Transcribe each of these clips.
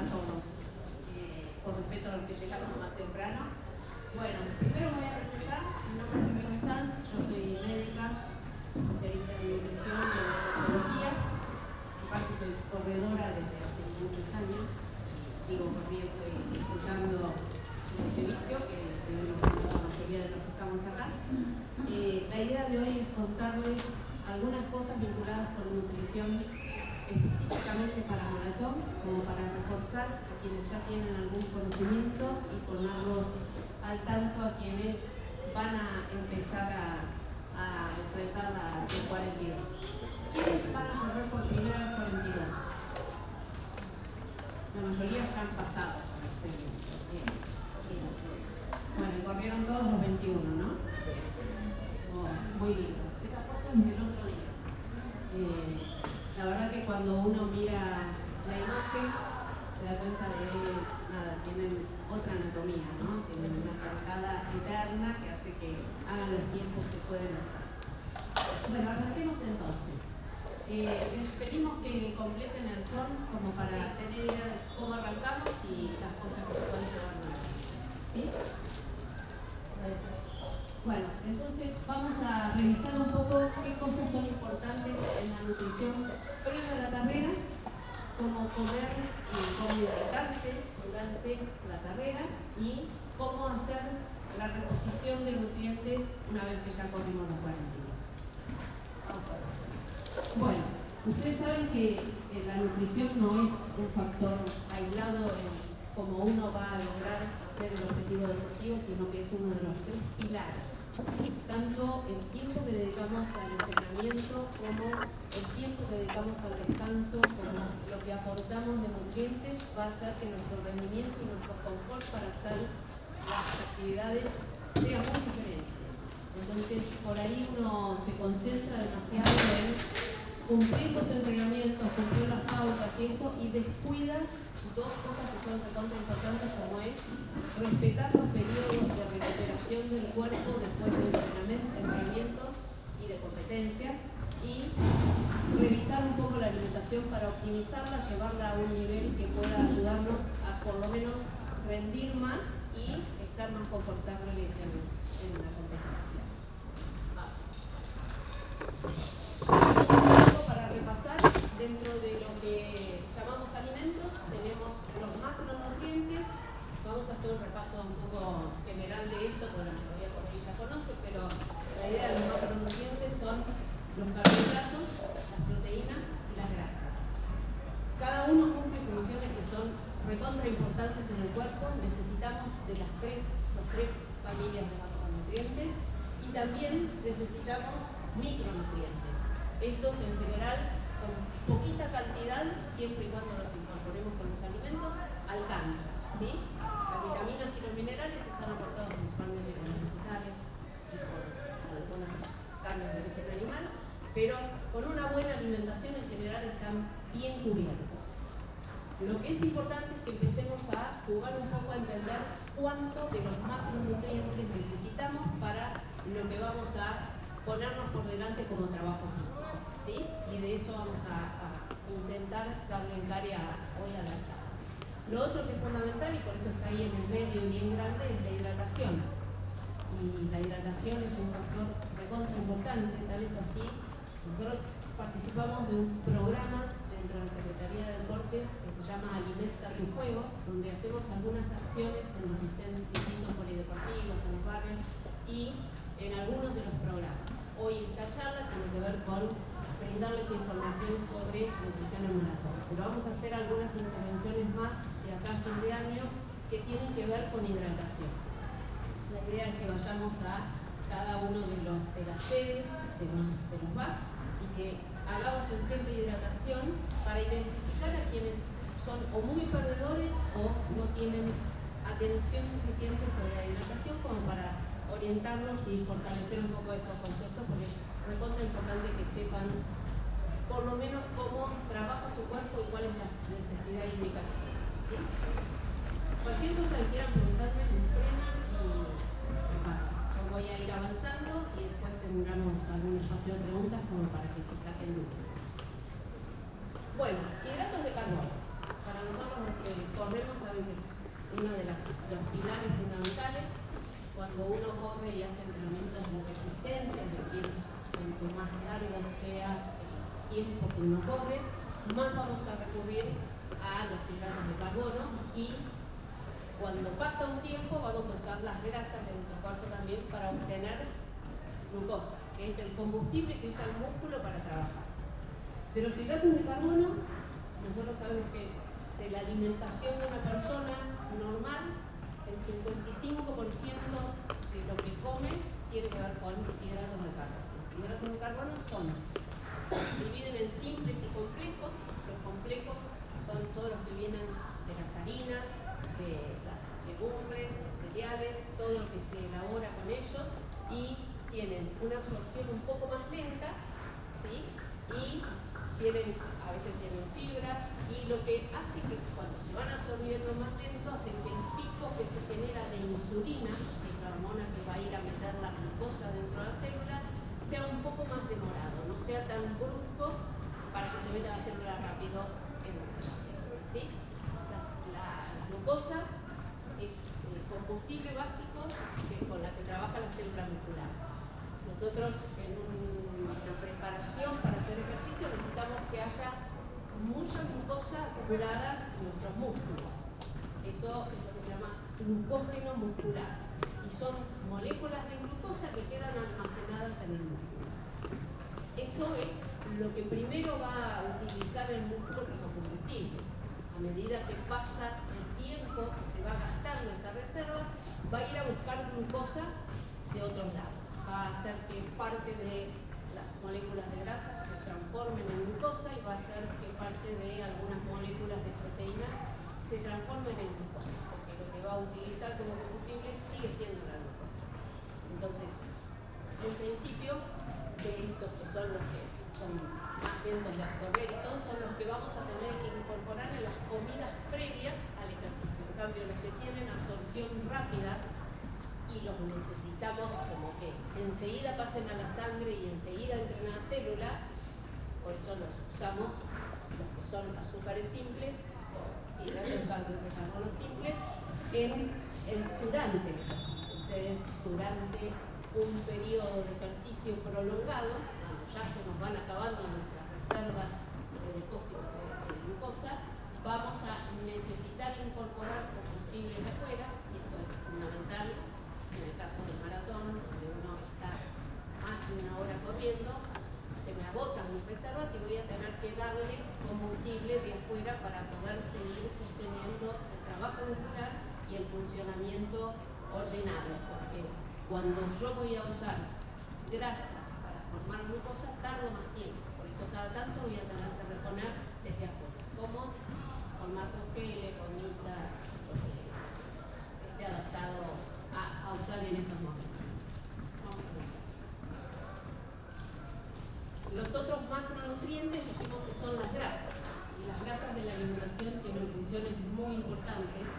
a todos. Por respeto a los que llegaron más temprano. Bueno, primero me voy a presentar. Mi nombre es Rebeca Sanz, yo soy médica, especialista en nutrición y en dermatología. Aparte soy corredora desde hace muchos años. Sigo corriendo y disfrutando de este vicio, que es la mayoría de los que estamos acá. La idea de hoy es contarles algunas cosas vinculadas con nutrición específicamente para maratón, como para reforzar a quienes ya tienen algún conocimiento y ponerlos al tanto a quienes van a empezar a enfrentar la 42. ¿Quiénes van a correr por primera vez 42? La mayoría ya han pasado por la experiencia. Bueno, corrieron todos los 21, ¿no? Oh, muy lindo. Esa foto es del otro día. La verdad que cuando uno mira la imagen se da cuenta de que tienen otra anatomía, ¿no? Tienen una zancada eterna que hace que hagan los tiempos que pueden hacer. Bueno, arranquemos entonces. Les pedimos que completen el form como para tener idea de cómo arrancamos y las cosas que se pueden llevar a la vida. ¿Sí? Bueno, entonces vamos a revisar un poco qué cosas son importantes en la nutrición previo a la carrera, cómo comer y cómo hidratarse durante la carrera y cómo hacer la reposición de nutrientes una vez que ya corrimos los 42. Bueno, ustedes saben que la nutrición no es un factor aislado en cómo uno va a lograr hacer el objetivo deportivo, sino que es uno de los 3 pilares. Tanto el tiempo que dedicamos al entrenamiento como el tiempo que dedicamos al descanso, como lo que aportamos de nutrientes, va a hacer que nuestro rendimiento y nuestro confort para hacer las actividades sea muy diferente. Entonces, por ahí uno se concentra demasiado en cumplir los entrenamientos, cumplir las pautas y eso, y descuida dos cosas que son recontra importantes, como es respetar los periodos de recuperación del cuerpo después de entrenamientos y de competencias, y revisar un poco la alimentación para optimizarla, llevarla a un nivel que pueda ayudarnos a por lo menos rendir más y estar más confortables en la competencia. Para repasar, dentro de lo que llamamos alimentos, tenemos los macronutrientes. Vamos a hacer un repaso un poco general de esto, porque la mayoría por ahí ya conoce, pero la idea de los macronutrientes son los carbohidratos, las proteínas y las grasas. Cada uno cumple funciones que son recontra importantes en el cuerpo. Necesitamos de las tres familias de macronutrientes y también necesitamos micronutrientes. Estos en general, con poquita cantidad, siempre y cuando los incorporemos con los alimentos, alcanza, ¿sí? Las vitaminas y los minerales están aportados principalmente con los vegetales y con algunas carnes de origen animal, pero con una buena alimentación en general están bien cubiertos. Lo que es importante es que empecemos a jugar un poco a entender cuánto de los macronutrientes necesitamos para lo que vamos a ponernos por delante como trabajo físico, ¿sí? Y de eso vamos a intentar darle encarie hoy a la charla. Lo otro que es fundamental, y por eso está ahí en el medio y bien grande, es la hidratación. Y la hidratación es un factor recontra importante, tal es así. Nosotros participamos de un programa dentro de la Secretaría de Deportes que se llama Alimenta tu Juego, donde hacemos algunas acciones en los distintos polideportivos, en los barrios y en algunos de los programas. Hoy esta charla tiene que ver con brindarles información sobre nutrición en maratón, pero vamos a hacer algunas intervenciones más de acá a fin de año que tienen que ver con hidratación. La idea es que vayamos a cada uno de las sedes de los BAC y que hagamos un test de hidratación para identificar a quienes son o muy perdedores o no tienen atención suficiente sobre la hidratación como para orientarlos y fortalecer un poco esos conceptos, porque es recontra importante que sepan por lo menos cómo trabaja su cuerpo y cuál es la necesidad hídrica que tiene, ¿sí? Cualquier cosa que quieran preguntarme, me frenan y yo voy a ir avanzando y después tendremos algún espacio de preguntas como para que se saquen dudas. Bueno, hidratos de carbono. Para nosotros los que corre y hace entrenamientos de resistencia, es decir, cuanto más largo sea el tiempo que uno corre, más vamos a recurrir a los hidratos de carbono, y cuando pasa un tiempo vamos a usar las grasas de nuestro cuerpo también para obtener glucosa, que es el combustible que usa el músculo para trabajar. De los hidratos de carbono, nosotros sabemos que de la alimentación de una persona normal, el 55% de lo que come tiene que ver con hidratos de carbono. Los hidratos de carbono se dividen en simples y complejos. Los complejos son todos los que vienen de las harinas, de las legumbres, los cereales, todo lo que se elabora con ellos, y tienen una absorción un poco más lenta, ¿sí? Y a veces tienen fibra, y lo que hace que cuando se van absorbiendo más lento, hace que el pico que se genera de insulina, que es la hormona que va a ir a meter la glucosa dentro de la célula, sea un poco más demorado, no sea tan brusco para que se meta la célula rápido en la célula, ¿sí? La glucosa es el combustible básico con la que trabaja la célula muscular. Nosotros en una preparación para hacer ejercicio necesitamos que haya mucha glucosa acumulada en nuestros músculos. Eso es lo que se llama glucógeno muscular, y son moléculas de glucosa que quedan almacenadas en el músculo. Eso es lo que primero va a utilizar el músculo como combustible. A medida que pasa el tiempo que se va gastando esa reserva, va a ir a buscar glucosa de otros lados. Va a hacer que parte de las moléculas de grasa se transformen en glucosa, y va a hacer que parte de algunas moléculas de proteína se transformen en glucosa, porque lo que va a utilizar como combustible sigue siendo la glucosa. Entonces, en principio, de estos que son los que son más lentos de absorber y todos, son los que vamos a tener que incorporar en las comidas previas al ejercicio. En cambio, los que tienen absorción rápida y los necesitamos como que enseguida pasen a la sangre y enseguida entren a la célula, por eso los usamos, los que son azúcares simples, hidratos de carbono simples, durante el ejercicio. Ustedes, durante un periodo de ejercicio prolongado, cuando ya se nos van acabando nuestras reservas de depósito de glucosa, vamos a necesitar incorporar combustible de afuera, y esto es fundamental en el caso del maratón, donde uno está más de una hora corriendo. Se me agotan mis reservas y voy a tener que darle combustible de afuera para poder seguir sosteniendo el trabajo muscular y el funcionamiento ordenado, porque cuando yo voy a usar grasa para formar glucosa, tardo más tiempo. Por eso cada tanto voy a tener que reponer desde afuera, como formatos geles, gomitas, esté adaptado a usar en esos momentos. Vamos a empezar. Los otros macronutrientes dijimos que son las grasas, y las grasas de la alimentación tienen funciones muy importantes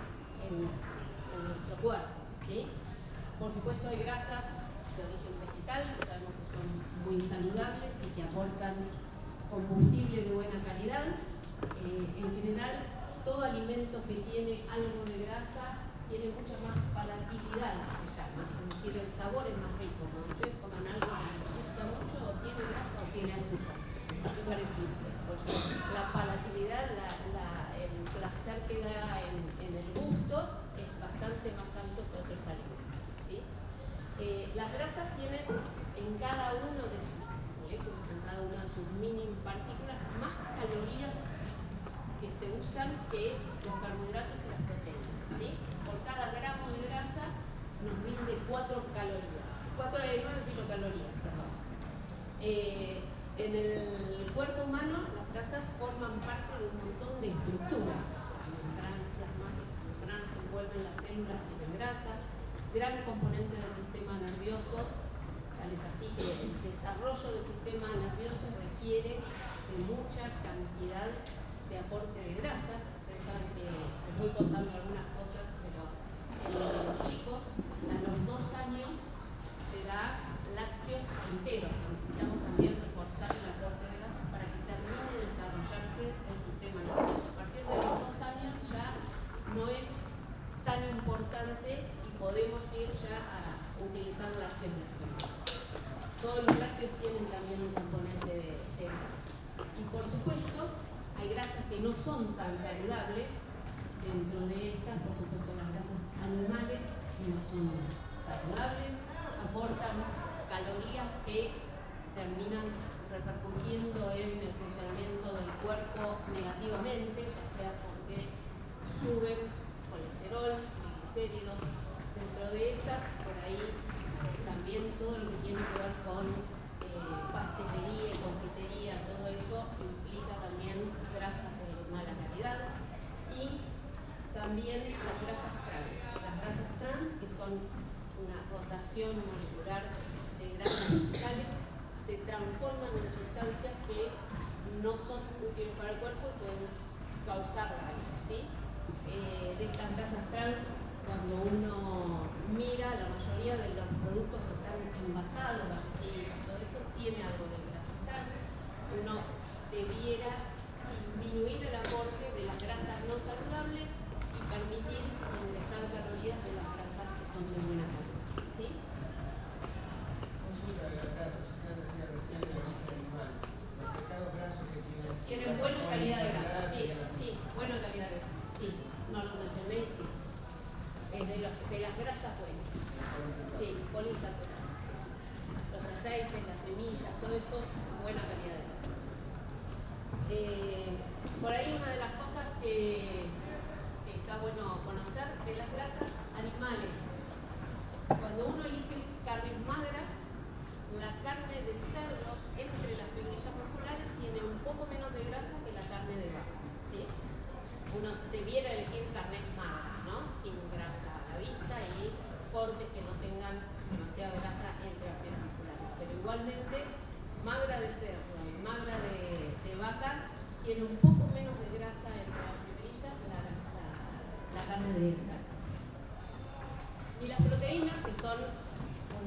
en nuestro cuerpo, ¿sí? Por supuesto, hay grasas de origen vegetal, que sabemos que son muy saludables y que aportan combustible de buena calidad. En general, todo alimento que tiene algo de grasa tiene mucha más palatabilidad, se llama, es decir, el sabor es más rico. Cuando ustedes coman algo que les gusta mucho, o tiene grasa o tiene azúcar. Azúcar es simple, porque la palatabilidad, el placer que da en el gusto es bastante más alto que otros alimentos, ¿sí? Las grasas tienen en cada uno de sus moléculas, en cada una de sus mini partículas, más calorías que se usan que los carbohidratos y las proteínas, ¿sí? Por cada gramo de grasa nos rinde 9 kilocalorías, perdón. En el cuerpo humano, las grasas forman parte de un montón de estructuras. Las membranas plasmáticas, las membranas que envuelven las células tienen grasa, gran componente del sistema nervioso, tal es así que el desarrollo del sistema nervioso requiere de mucha cantidad de aporte de grasa. Ustedes saben que les voy contando algunas cosas, pero en los chicos a los 2 años se da lácteos enteros. Necesitamos también reforzar el aporte de grasa para que termine de desarrollarse el sistema nervioso. A partir de los 2 años ya no es tan importante y podemos ir ya a utilizar la que no son tan saludables. Dentro de estas, por supuesto, las grasas animales no son saludables, aportan calorías que terminan repercutiendo en el funcionamiento del cuerpo negativamente, ya sea porque suben colesterol, triglicéridos. Dentro de esas, por ahí también todo lo que tiene que ver con pastelería, confitería, todo eso implica también grasas de mala calidad. Y también las grasas trans. Las grasas trans, que son una rotación molecular de grasas vegetales, se transforman en sustancias que no son útiles para el cuerpo y pueden causar daño, ¿sí? De estas grasas trans, cuando uno mira, la mayoría de los productos que están envasados, galletitas, todo eso, tiene algo de grasas trans. Uno debiera disminuir el aporte de las grasas no saludables y permitir ingresar calorías de las grasas que son de buena calidad, ¿sí? Consulta de las grasas, usted decía recién de origen animal. Los pescados grasos que tienen buena calidad de grasa, sí, buena calidad de grasa, sí. No lo mencioné, sí. Es de las grasas buenas. Sí, poliinsaturadas. Sí. Los aceites, las semillas, todo eso, buena calidad de grasas. Por ahí una de las cosas que está bueno conocer de las grasas animales. Cuando uno elige carnes magras, la carne de cerdo entre las fibrillas musculares tiene un poco menos de grasa que la carne de vaca, ¿sí? Uno debiera elegir carnes magras, ¿no? Sin grasa a la vista y cortes que no tengan demasiada grasa entre las fibras musculares. Pero igualmente, magra de cerdo y magra de vaca tiene un poco menos de grasa entre las fibrillas la carne de cerdo. Y las proteínas, que son un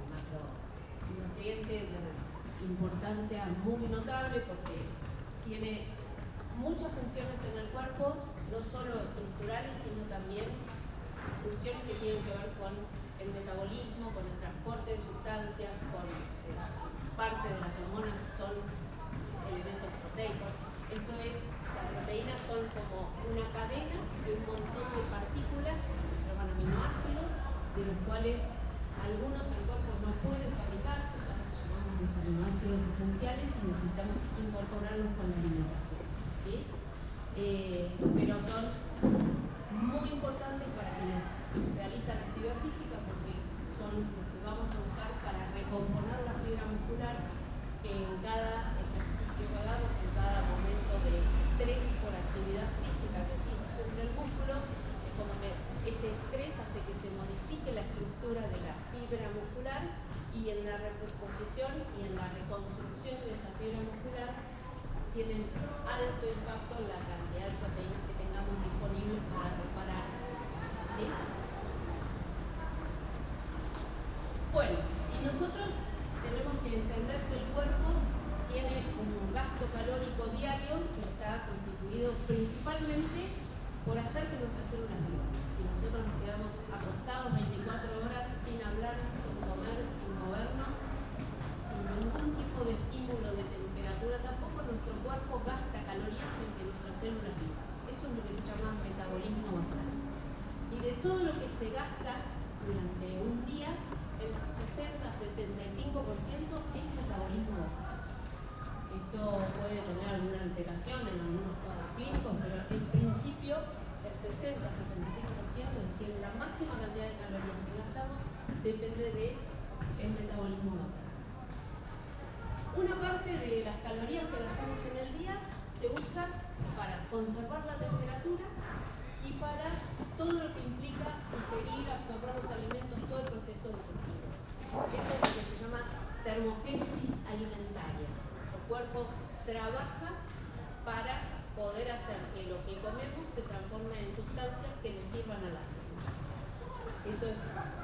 macronutriente de importancia muy notable porque tiene muchas funciones en el cuerpo, no solo estructurales, sino también funciones que tienen que ver con el metabolismo, con el transporte de sustancias, con parte de las hormonas son elementos proteicos. Esto es, las proteínas son como una cadena de un montón de partículas, que se llaman aminoácidos, de los cuales algunos el cuerpo no puede fabricar, que son los que llamamos los aminoácidos esenciales, y necesitamos incorporarlos con la alimentación, ¿sí? Pero son muy importantes para quienes realizan actividad física porque son los que vamos a usar para recomponer la fibra muscular en cada ejercicio que hagamos, en cada momento de estrés por actividad física que sí sufre el músculo. Es como que ese estrés hace que se modifique la estructura de la fibra muscular y en la recomposición y en la reconstrucción de esa fibra muscular tienen alto impacto en la cantidad de proteínas que tengamos disponibles para reparar, ¿sí? Bueno, y nosotros tenemos que entender que el cuerpo tiene un gasto calórico diario que está constituido principalmente por hacer que nuestras células vivan. Si nosotros nos quedamos acostados 24 horas sin hablar, sin comer, sin movernos, sin ningún tipo de estímulo de temperatura tampoco, nuestro cuerpo gasta calorías en que nuestras células vivan. Eso es lo que se llama metabolismo basal. Y de todo lo que se gasta durante un día, el 60-75% es metabolismo basal. Esto puede tener alguna alteración en algunos cuadros clínicos, pero en principio el 60-75%, es decir, la máxima cantidad de calorías que gastamos depende del metabolismo basal. Una parte de las calorías que gastamos en el día se usa para conservar la temperatura y para todo lo que implica digerir, absorber los alimentos, todo el proceso digestivo. Eso es lo que se llama termogénesis alimentaria. Nuestro cuerpo trabaja para poder hacer que lo que comemos se transforme en sustancias que le sirvan a las células. Eso es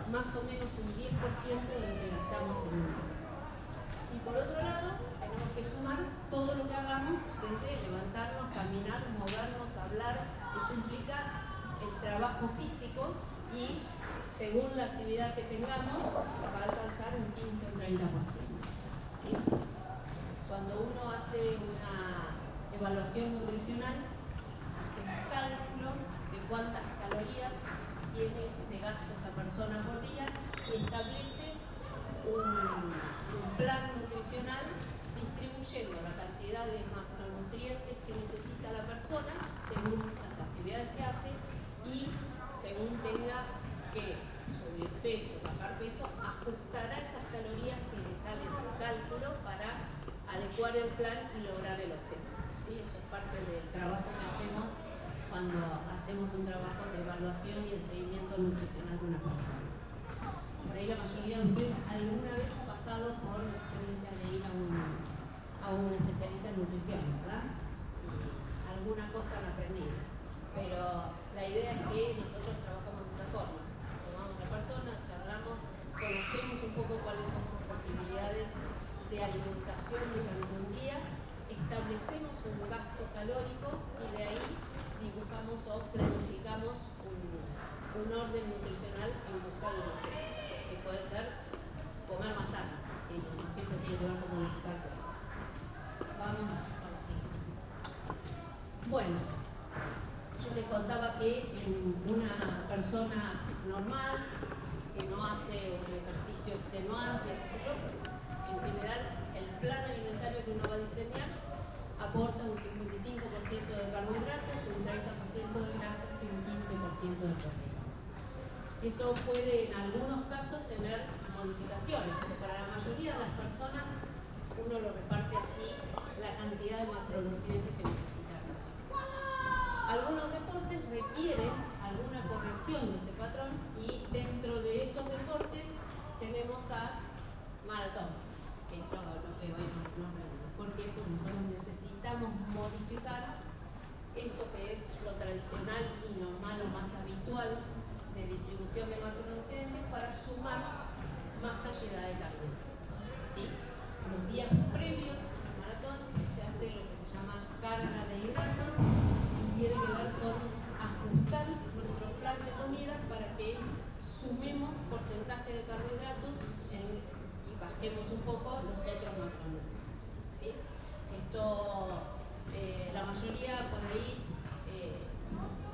más o menos un 10% de lo que gastamos en un día. Y por otro lado, tenemos que sumar todo lo que hagamos, desde levantarnos, caminar, movernos, hablar. Eso implica el trabajo físico y, según la actividad que tengamos, va a alcanzar un 15 o un 30%. ¿Sí? Cuando uno hace una evaluación nutricional hace un cálculo de cuántas calorías tiene de gasto esa persona por día y establece un plan nutricional distribuyendo la cantidad de macronutrientes que necesita la persona según las actividades que hace y según tenga que subir peso, bajar peso, ajustará esas calorías que le salen del cálculo para adecuar el plan y lograr el objetivo. ¿Sí? Eso es parte del trabajo que hacemos cuando hacemos un trabajo de evaluación y de seguimiento nutricional de una persona. Por ahí la mayoría de ustedes alguna vez ha pasado por la experiencia de ir a un especialista en nutrición, ¿verdad? Y alguna cosa han aprendido. Pero la idea es que nosotros trabajamos de esa forma. Tomamos a la persona, charlamos, conocemos un poco cuáles son sus posibilidades de alimentación durante un día, establecemos un gasto calórico y de ahí dibujamos o planificamos un orden nutricional en busca de un objetivo, que puede ser comer más sano, ¿sí? No siempre tiene que ver con modificar cosas. Vamos a la siguiente. Bueno, yo les contaba que en una persona normal que no hace un ejercicio extenuante, qué sé yo, en general el plan alimentario que uno va a diseñar aporta un 55% de carbohidratos, un 30% de grasas y un 15% de proteínas. Eso puede en algunos casos tener modificaciones, pero para la mayoría de las personas uno lo reparte así la cantidad de macronutrientes que necesita la persona. Algunos deportes requieren alguna corrección de este patrón y dentro de esos deportes tenemos a maratón, que es lo que hoy nos reúne. ¿Por qué? Porque nosotros necesitamos modificar eso que es lo tradicional y normal o más habitual de distribución de macronutrientes para sumar más cantidad de carbohidratos. ¿Sí? Los días previos al maratón se hace lo que se llama carga de hidratos y tiene que ver con ajustar nuestro plan de comidas para que sumemos porcentaje de carbohidratos y bajemos un poco los otros macronutrientes. ¿Sí? Esto la mayoría por ahí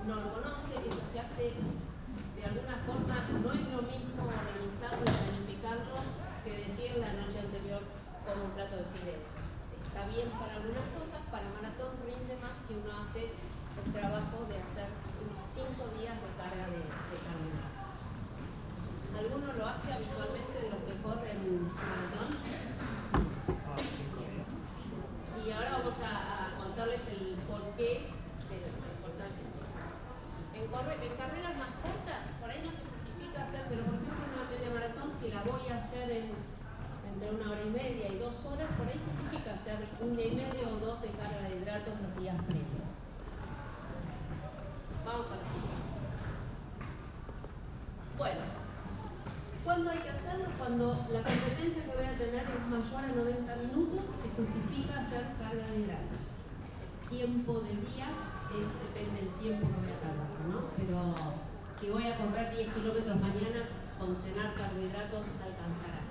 no lo conoce, esto se hace de alguna forma, no es lo mismo organizarlo y planificarlo que decir la noche anterior como un plato de fideos. Está bien para algunas cosas, para maratón rinde más si uno hace el trabajo de hacer unos 5 días de carga de carbohidratos. ¿Alguno lo hace habitualmente de los que corren maratón? Y ahora vamos a contarles el porqué de la importancia. En carreras más cortas, por ahí no se justifica hacer, pero por ejemplo una media maratón, si la voy a hacer entre 1 hora y media y 2 horas, por ahí justifica hacer 1 y medio o 2 de carga de hidratos los días previos. Vamos para la siguiente. Bueno, ¿cuándo hay que hacerlo? Cuando la competencia que voy a tener es mayor a 90 minutos, se justifica hacer carga de hidratos. El tiempo de días depende del tiempo que voy a tardar, ¿no? Pero si voy a correr 10 kilómetros mañana, con cenar carbohidratos alcanzará.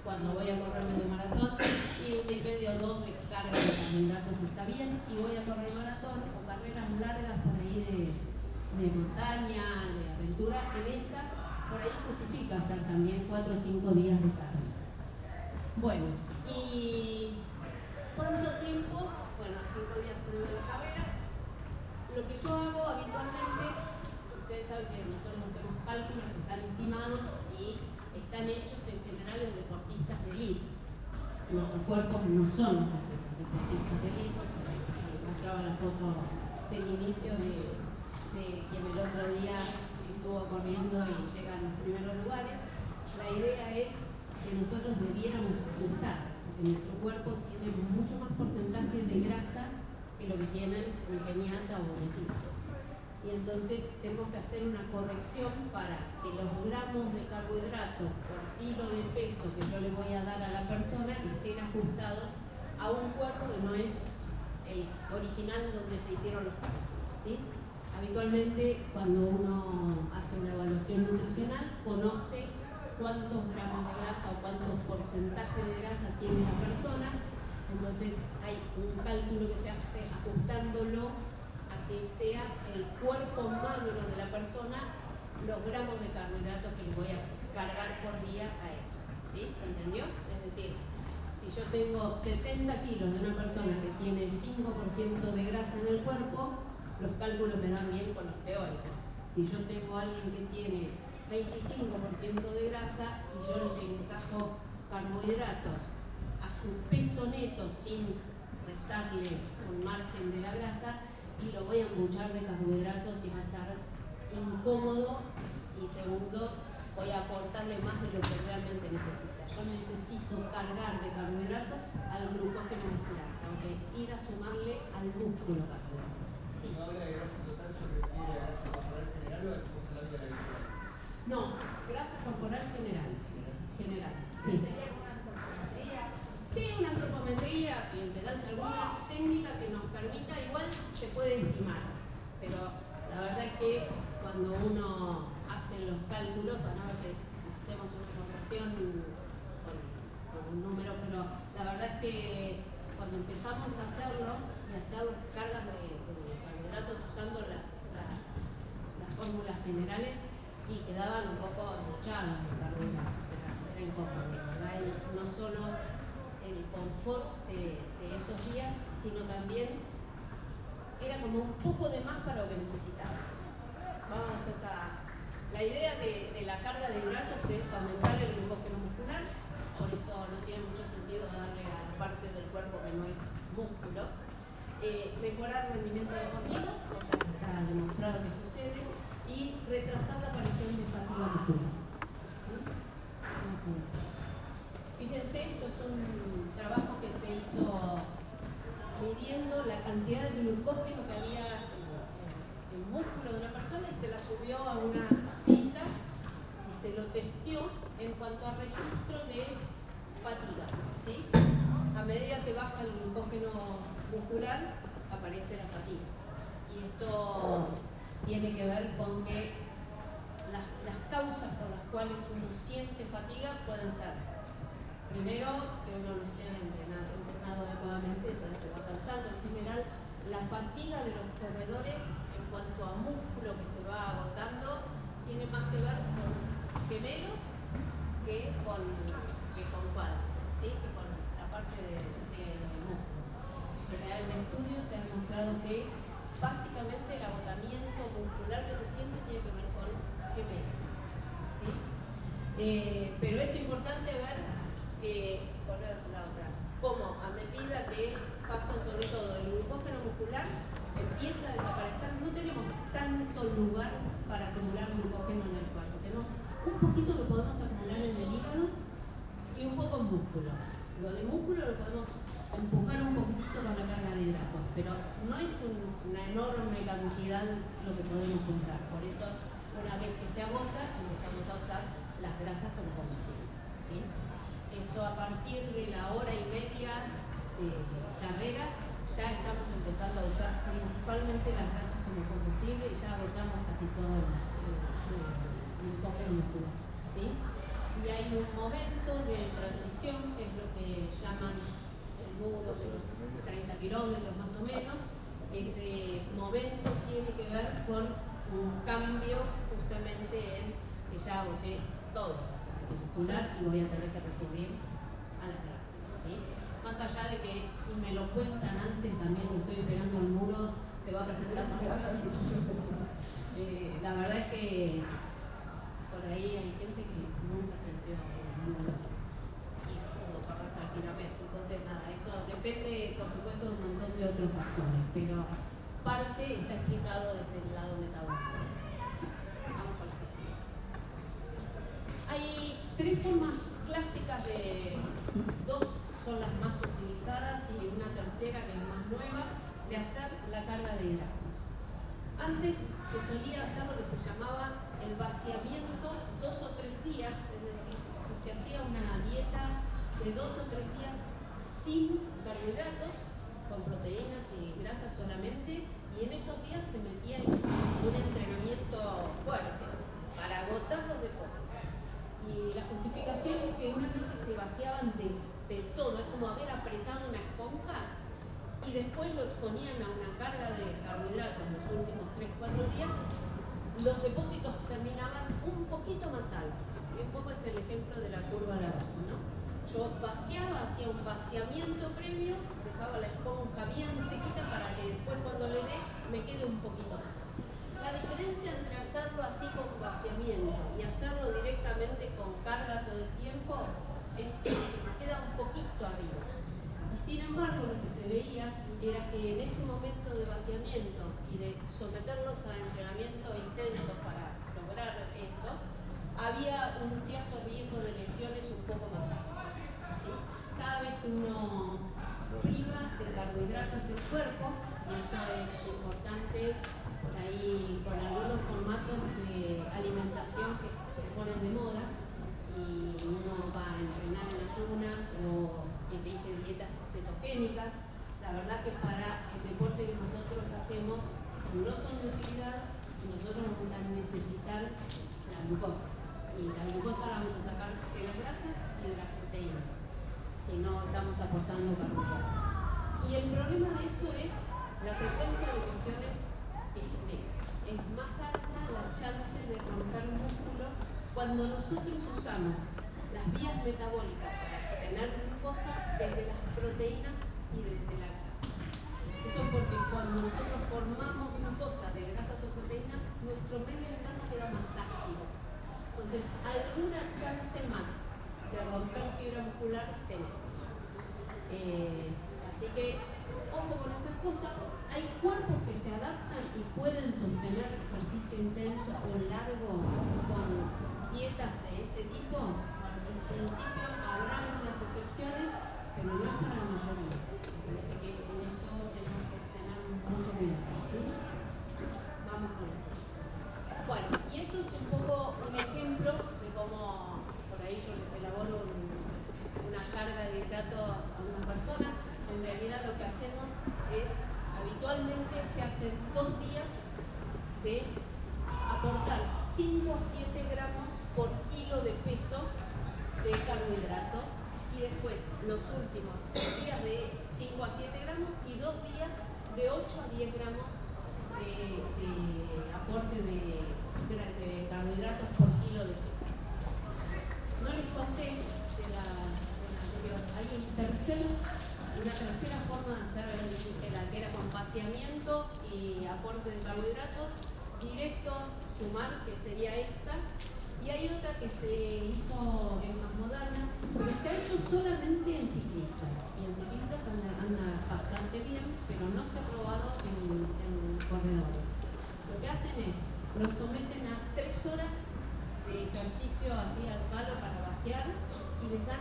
Cuando voy a correr medio maratón y 1 y medio o 2 de carga de carbohidratos está bien, y voy a correr maratón o carreras largas por ahí de montaña, de aventura, en esas por ahí justifica hacer también 4 o 5 días de carga. Bueno, ¿y cuánto tiempo? Bueno, 5 días previo a la carrera. Lo que yo hago habitualmente, ustedes saben que nosotros hacemos cálculos que están estimados y están hechos en general en deportistas de élite. Nuestros cuerpos no son deportistas de élite. Mostraba la foto del inicio de quien el otro día estuvo corriendo y llega a los primeros lugares. La idea es que nosotros debiéramos ajustar, porque nuestro cuerpo tiene mucho más porcentaje de grasa que lo que tienen un keniata o un egipcio. Y entonces tenemos que hacer una corrección para que los gramos de carbohidrato por kilo de peso que yo le voy a dar a la persona estén ajustados a un cuerpo que no es el original donde se hicieron los cálculos, ¿sí? Habitualmente cuando uno hace una evaluación nutricional conoce cuántos gramos de grasa o cuántos porcentajes de grasa tiene la persona. Entonces hay un cálculo que se hace que sea el cuerpo magro de la persona los gramos de carbohidratos que les voy a cargar por día a ellos. ¿Sí? ¿Se entendió? Es decir, si yo tengo 70 kilos de una persona que tiene 5% de grasa en el cuerpo, los cálculos me dan bien con los teóricos. Si yo tengo a alguien que tiene 25% de grasa y yo le encajo carbohidratos a su peso neto sin restarle un margen de la grasa, y lo voy a embuchar de carbohidratos y va a estar incómodo, y segundo, voy a aportarle más de lo que realmente necesita. Yo necesito cargar de carbohidratos al glucógeno muscular, tengo que ir a sumarle al músculo carbohidratos. Sí. ¿No habla de grasa total, se refiere a grasa corporal general o estamos hablando de la visceral? No, grasa corporal general. General. Sí. ¿Sería una antropometría? Sí, una antropometría y impedancia, alguna técnica que nos permita, igual se puede estimar, pero la verdad es que cuando uno hace los cálculos, van a ver que hacemos una correlación con un número, pero la verdad es que cuando empezamos a hacerlo y hacer cargas de carbohidratos usando las fórmulas generales, y quedaban un poco embuchados los carbohidratos, era incómodo, ¿verdad? Y no solo el confort de esos días, sino también era como un poco de más para lo que necesitaba. Vamos pues la idea de la carga de hidratos es aumentar el glucógeno muscular, por eso no tiene mucho sentido darle a la parte del cuerpo que no es músculo. Mejorar el rendimiento deportivo, cosa que está demostrado que sucede, y retrasar la aparición de fatiga muscular. ¿Sí? Fíjense, esto es un trabajo que se hizo midiendo la cantidad de glucógeno que había en el músculo de una persona, y se la subió a una cinta y se lo testeó en cuanto a registro de fatiga. ¿Sí? A medida que baja el glucógeno muscular, aparece la fatiga. Y esto tiene que ver con que las causas por las cuales uno siente fatiga pueden ser, primero, que uno no esté entrenado adecuadamente, entonces se va cansando. En general, la fatiga de los corredores en cuanto a músculo que se va agotando tiene más que ver con gemelos que con cuádriceps, ¿sí? Que con la parte de músculos. En estudios se ha demostrado que básicamente el agotamiento muscular que se siente tiene que ver con gemelos, ¿sí? Pero es importante ver cómo a medida que pasa sobre todo el glucógeno muscular empieza a desaparecer. No tenemos tanto lugar para acumular glucógeno en el cuerpo. Tenemos un poquito que podemos acumular en el hígado y un poco en músculo. Lo de músculo lo podemos empujar un poquitito con la carga de hidratos, pero no es una enorme cantidad lo que podemos juntar. Por eso, una vez que se agota, empezamos a usar las grasas como combustible, ¿sí? Esto a partir de la hora y media de carrera ya estamos empezando a usar principalmente las grasas como combustible y ya agotamos casi todo el glucógeno muscular, ¿sí? Y hay un momento de transición, que es lo que llaman el muro de los 30 kilómetros más o menos. Ese momento tiene que ver con un cambio justamente en que ya agoté todo muscular y voy a tener que recurrir a las grasas, ¿sí? Más allá de que si me lo cuentan antes también me estoy pegando al muro, se va a presentar más fácil. La verdad es que por ahí hay gente que nunca sintió el muro y pudo correr tranquilamente. Entonces nada, eso depende por supuesto de un montón de otros factores, pero parte está explicado desde el lado metabólico. Vamos con la que sigue. Hay tres formas clásicas dos son las más utilizadas y una tercera que es más nueva, de hacer la carga de hidratos. Antes se solía hacer lo que se llamaba el vaciamiento 2 o 3 días, es decir, se hacía una dieta de 2 o 3 días sin carbohidratos, con proteínas y grasas solamente, y en esos días se metía un entrenamiento fuerte para agotar los depósitos. Y la justificación es que una vez que se vaciaban de todo, es como haber apretado una esponja y después lo exponían a una carga de carbohidratos carbohidratos los últimos 3-4 días, los depósitos terminaban un poquito más altos. Y un poco es el ejemplo de la curva de abajo, ¿no? Yo vaciaba, hacía un vaciamiento previo, dejaba la esponja bien sequita para que después cuando le dé me quede un poquito más. La diferencia entre hacerlo así con vaciamiento y hacerlo directamente con carga todo el tiempo es que me queda un poquito arriba. Y sin embargo, lo que se veía era que en ese momento de vaciamiento y de someterlos a entrenamiento intenso para lograr eso, había un cierto riesgo de lesiones un poco más alto, ¿sí? Cada vez que uno priva de carbohidratos el cuerpo, y esto es importante por ahí con algunos formatos de alimentación que se ponen de moda, y uno va a entrenar en ayunas o elige dietas cetogénicas, la verdad que para el deporte que nosotros hacemos no son de utilidad y nosotros vamos a necesitar la glucosa. Y la glucosa la vamos a sacar de las grasas y de las proteínas, si no estamos aportando carbohidratos. Y el problema de eso es la frecuencia de lesiones que genera. Es más alta la chance de romper músculo cuando nosotros usamos las vías metabólicas para tener glucosa desde las proteínas y desde las grasas. Eso porque cuando nosotros formamos glucosa de grasas o proteínas, nuestro medio interno queda más ácido. Entonces, alguna chance más de romper fibra muscular tenemos. Así que, ojo con esas cosas. Hay cuerpos que se adaptan y pueden sostener ejercicio intenso o largo con dietas de este tipo. Bueno, en principio habrá algunas excepciones, pero no es para la mayoría. Me parece que en eso tenemos que tener mucho cuidado, ¿sí? Vamos con eso. Bueno, y esto es un poco un ejemplo de cómo por ahí yo les elaboro una carga de hidratos a una persona. En realidad lo que hacemos es, habitualmente se hacen 2 días de aportar 5 a 7 gramos por kilo de peso de carbohidrato y después los últimos 3 días de 5 a 7 gramos y 2 días de 8 a 10 gramos de aporte de carbohidratos por kilo de peso. No les conté de la anterior, hay una tercera forma de hacer la que era con vaciamiento y aporte de carbohidratos directo, sumar, que sería esta, y hay otra que se hizo, es más moderna, pero se ha hecho solamente en ciclistas, y en ciclistas anda bastante bien, pero no se ha probado en corredores. Lo que hacen es, los someten a 3 horas de ejercicio así al palo para vaciar y les dan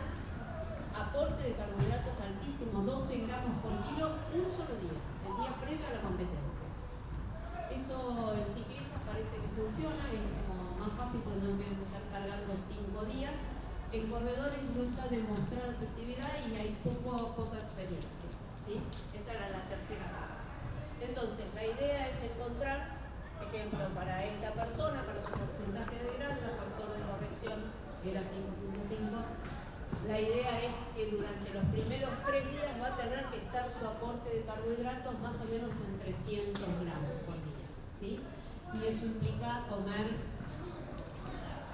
aporte de carbohidratos altísimo, 12 gramos por kilo, un solo día, el día previo a la competencia. Eso en ciclistas parece que funciona, es como más fácil porque no tienen que estar cargando 5 días. En corredores no está demostrada efectividad y hay poca experiencia, ¿sí? Esa era la tercera etapa. Entonces, la idea es encontrar, ejemplo, para esta persona, para su porcentaje de grasa, factor de corrección era 5.5. La idea es que durante los primeros 3 días va a tener que estar su aporte de carbohidratos más o menos en 300 gramos por día, ¿sí? Y eso implica comer...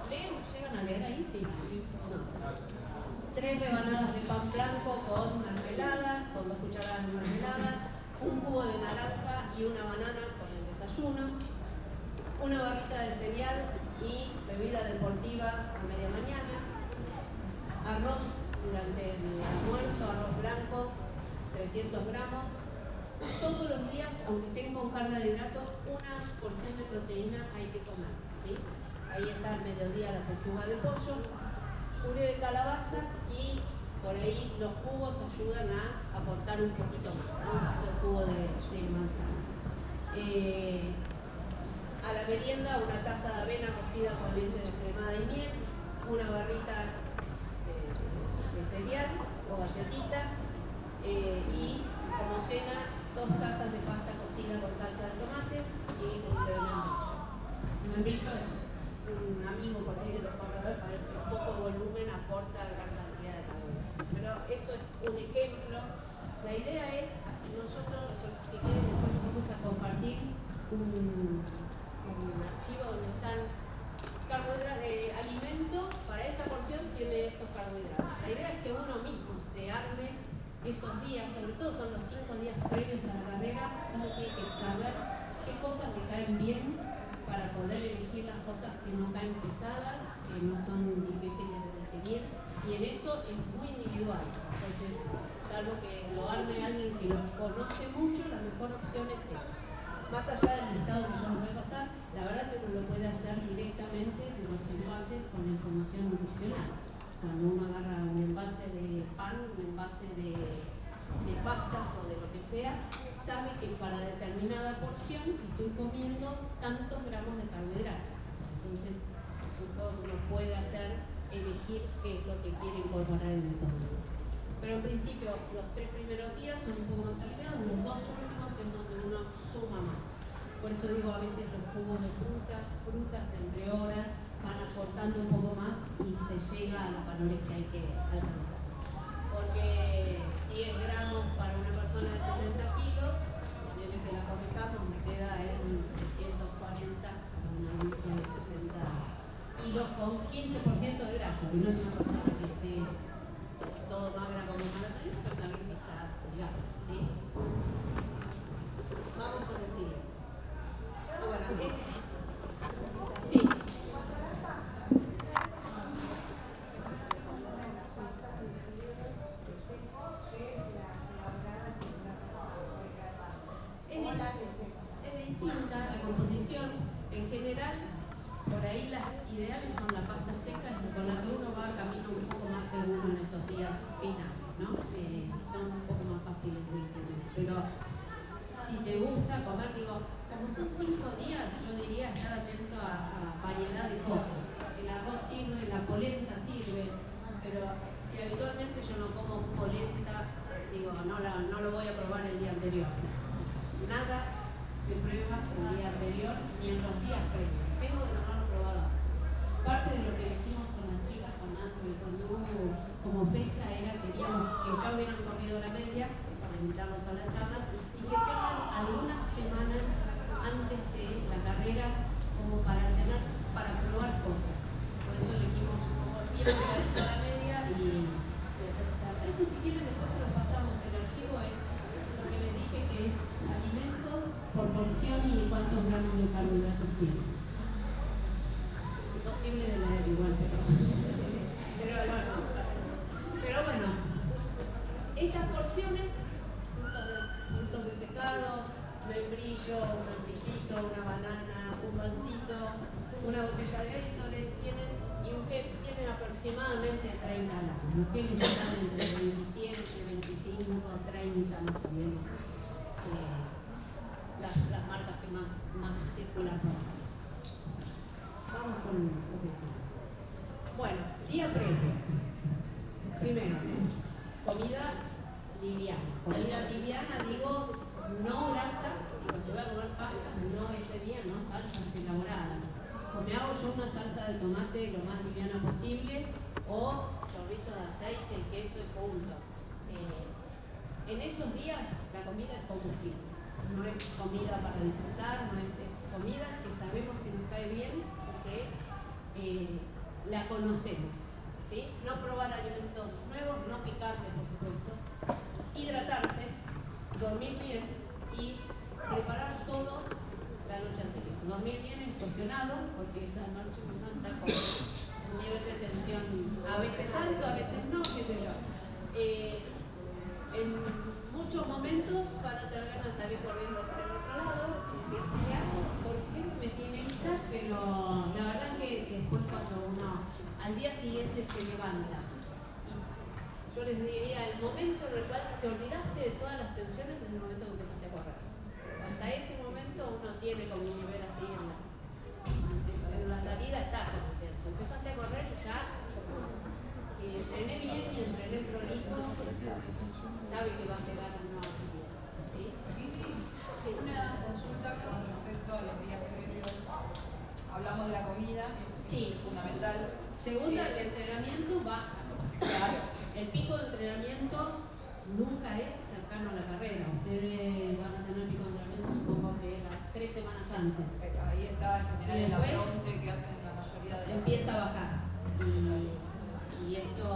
¿Llegan a leer ahí? Sí. No. 3 rebanadas de pan blanco con mermelada, con 2 cucharadas de mermelada, un jugo de naranja y una banana con el desayuno, una barrita de cereal y bebida deportiva a media mañana, arroz durante el almuerzo, arroz blanco, 300 gramos. Todos los días, aunque estén con carga de hidrato, una porción de proteína hay que comer, ¿sí? Ahí está al mediodía la pechuga de pollo, puré de calabaza y por ahí los jugos ayudan a aportar un poquito más, ¿no? Un vaso de jugo de manzana. A la merienda, una taza de avena cocida con leche descremada y miel, una barrita de cereal o galletitas y como cena 2 tazas de pasta cocida con salsa de tomate y dulce de membrillo. El membrillo es un amigo por ahí de los corredores para el poco volumen aporta gran cantidad de carbohidratos. Pero eso es un ejemplo. La idea es, nosotros, si quieren, después vamos a compartir un archivo donde están carbohidratos, alimento para esta porción tiene estos carbohidratos. La idea es que uno mismo se arme esos días, sobre todo son los 5 días previos a la carrera, uno tiene que saber qué cosas le caen bien para poder elegir las cosas que no caen pesadas, que no son difíciles de digerir, y en eso es muy individual. Entonces, salvo que lo arme alguien que lo conoce mucho, la mejor opción es eso. Más allá del listado que yo les voy a pasar, la verdad que uno lo puede hacer directamente de los envases con la información nutricional. Cuando uno agarra un envase de pan, un envase de pastas o de lo que sea, sabe que para determinada porción estoy comiendo tantos gramos de carbohidratos. Entonces, uno puede hacer, elegir qué es lo que quiere incorporar en esos días. Pero en principio, los 3 primeros días son un poco más aliviados, los 2 últimos es donde uno suma más. Por eso digo, a veces los jugos de frutas entre horas van aportando un poco más y se llega a los valores que hay que alcanzar. Porque 10 gramos para una persona de 70 kilos, tiene que la corrijamos, me queda en 640 para un adulto de 70 kilos con 15% de grasa, que no es una persona que esté todo magra como maratonista, pero es alguien que está delgado, ¿sí? Vamos con el siguiente. Bueno, sí. Es distinta la composición. En general, por ahí las ideales son la pasta seca, con la que uno va camino un poco más seguro en esos días finales, ¿no? Son un poco más fáciles de entender. Pero si te gusta comer, digo, como son 5 días, yo diría estar atento a variedad de cosas. El arroz sirve, la polenta sirve, pero si habitualmente yo no como polenta, digo, no lo voy a probar el día anterior. Nada se prueba el día anterior ni en los días previos. Tengo que haberlo probado antes. Parte de lo que elegimos con las chicas, con Nato y con Lu, como fecha era queríamos que ya hubieran corrido la media, para invitarlos a la charla, y que tengan algunas semanas antes de la carrera como para probar cosas. Por eso elegimos un poco bien pegadito a la media y esto si quieren después se lo pasamos. El archivo es lo que les dije que es alimentos por porción y cuántos gramos de carbohidratos tienen. Imposible de leer igual, pero bueno, estas porciones, frutos desecados, membrillo, un membrillito, una banana, un pancito, una botella de Gatorade y un gel tienen aproximadamente 30 gramos. Los geles están entre 27, 25, 30 más o menos. Las marcas que más circulan por acá. Vamos con lo que sigue. Bueno, día previo. Primero, comida liviana. Comida liviana, digo, no grasas. Digo, si voy a comer pasta, no ese día, no salsas elaboradas. O me hago yo una salsa de tomate lo más liviana posible, o chorrito de aceite, queso y punto. En esos días, la comida es combustible. No es comida para disfrutar, no es comida que sabemos que nos cae bien, porque la conocemos, ¿sí? No probar alimentos nuevos, no picantes, por supuesto, hidratarse, dormir bien y preparar todo la noche anterior. Dormir bien es cuestionado, porque esa noche uno está con un nivel de tensión a veces alto, a veces no, qué sé yo. En muchos momentos van a tener ganas de salir corriendo para el otro lado y decir, ¿qué hago? ¿Por qué me metí en esta? Pero la verdad que después cuando uno al día siguiente se levanta, y yo les diría, el momento en el cual te olvidaste de todas las tensiones es el momento que empezaste a correr. Hasta ese momento uno tiene como un nivel así en la salida está como tenso. Empezaste a correr y ya, si entrené bien y entrené prolijo, sabe que va a llegar a una actividad. ¿Sí? Sí. Una consulta con respecto a los días previos. Hablamos de la comida, sí, fundamental. Segunda, el entrenamiento baja. Claro. El pico de entrenamiento nunca es cercano a la carrera. Ustedes van a tener pico de entrenamiento, supongo que las 3 semanas antes. Ahí está en general el Después, apronte que hacen la mayoría de las Empieza a bajar. Y esto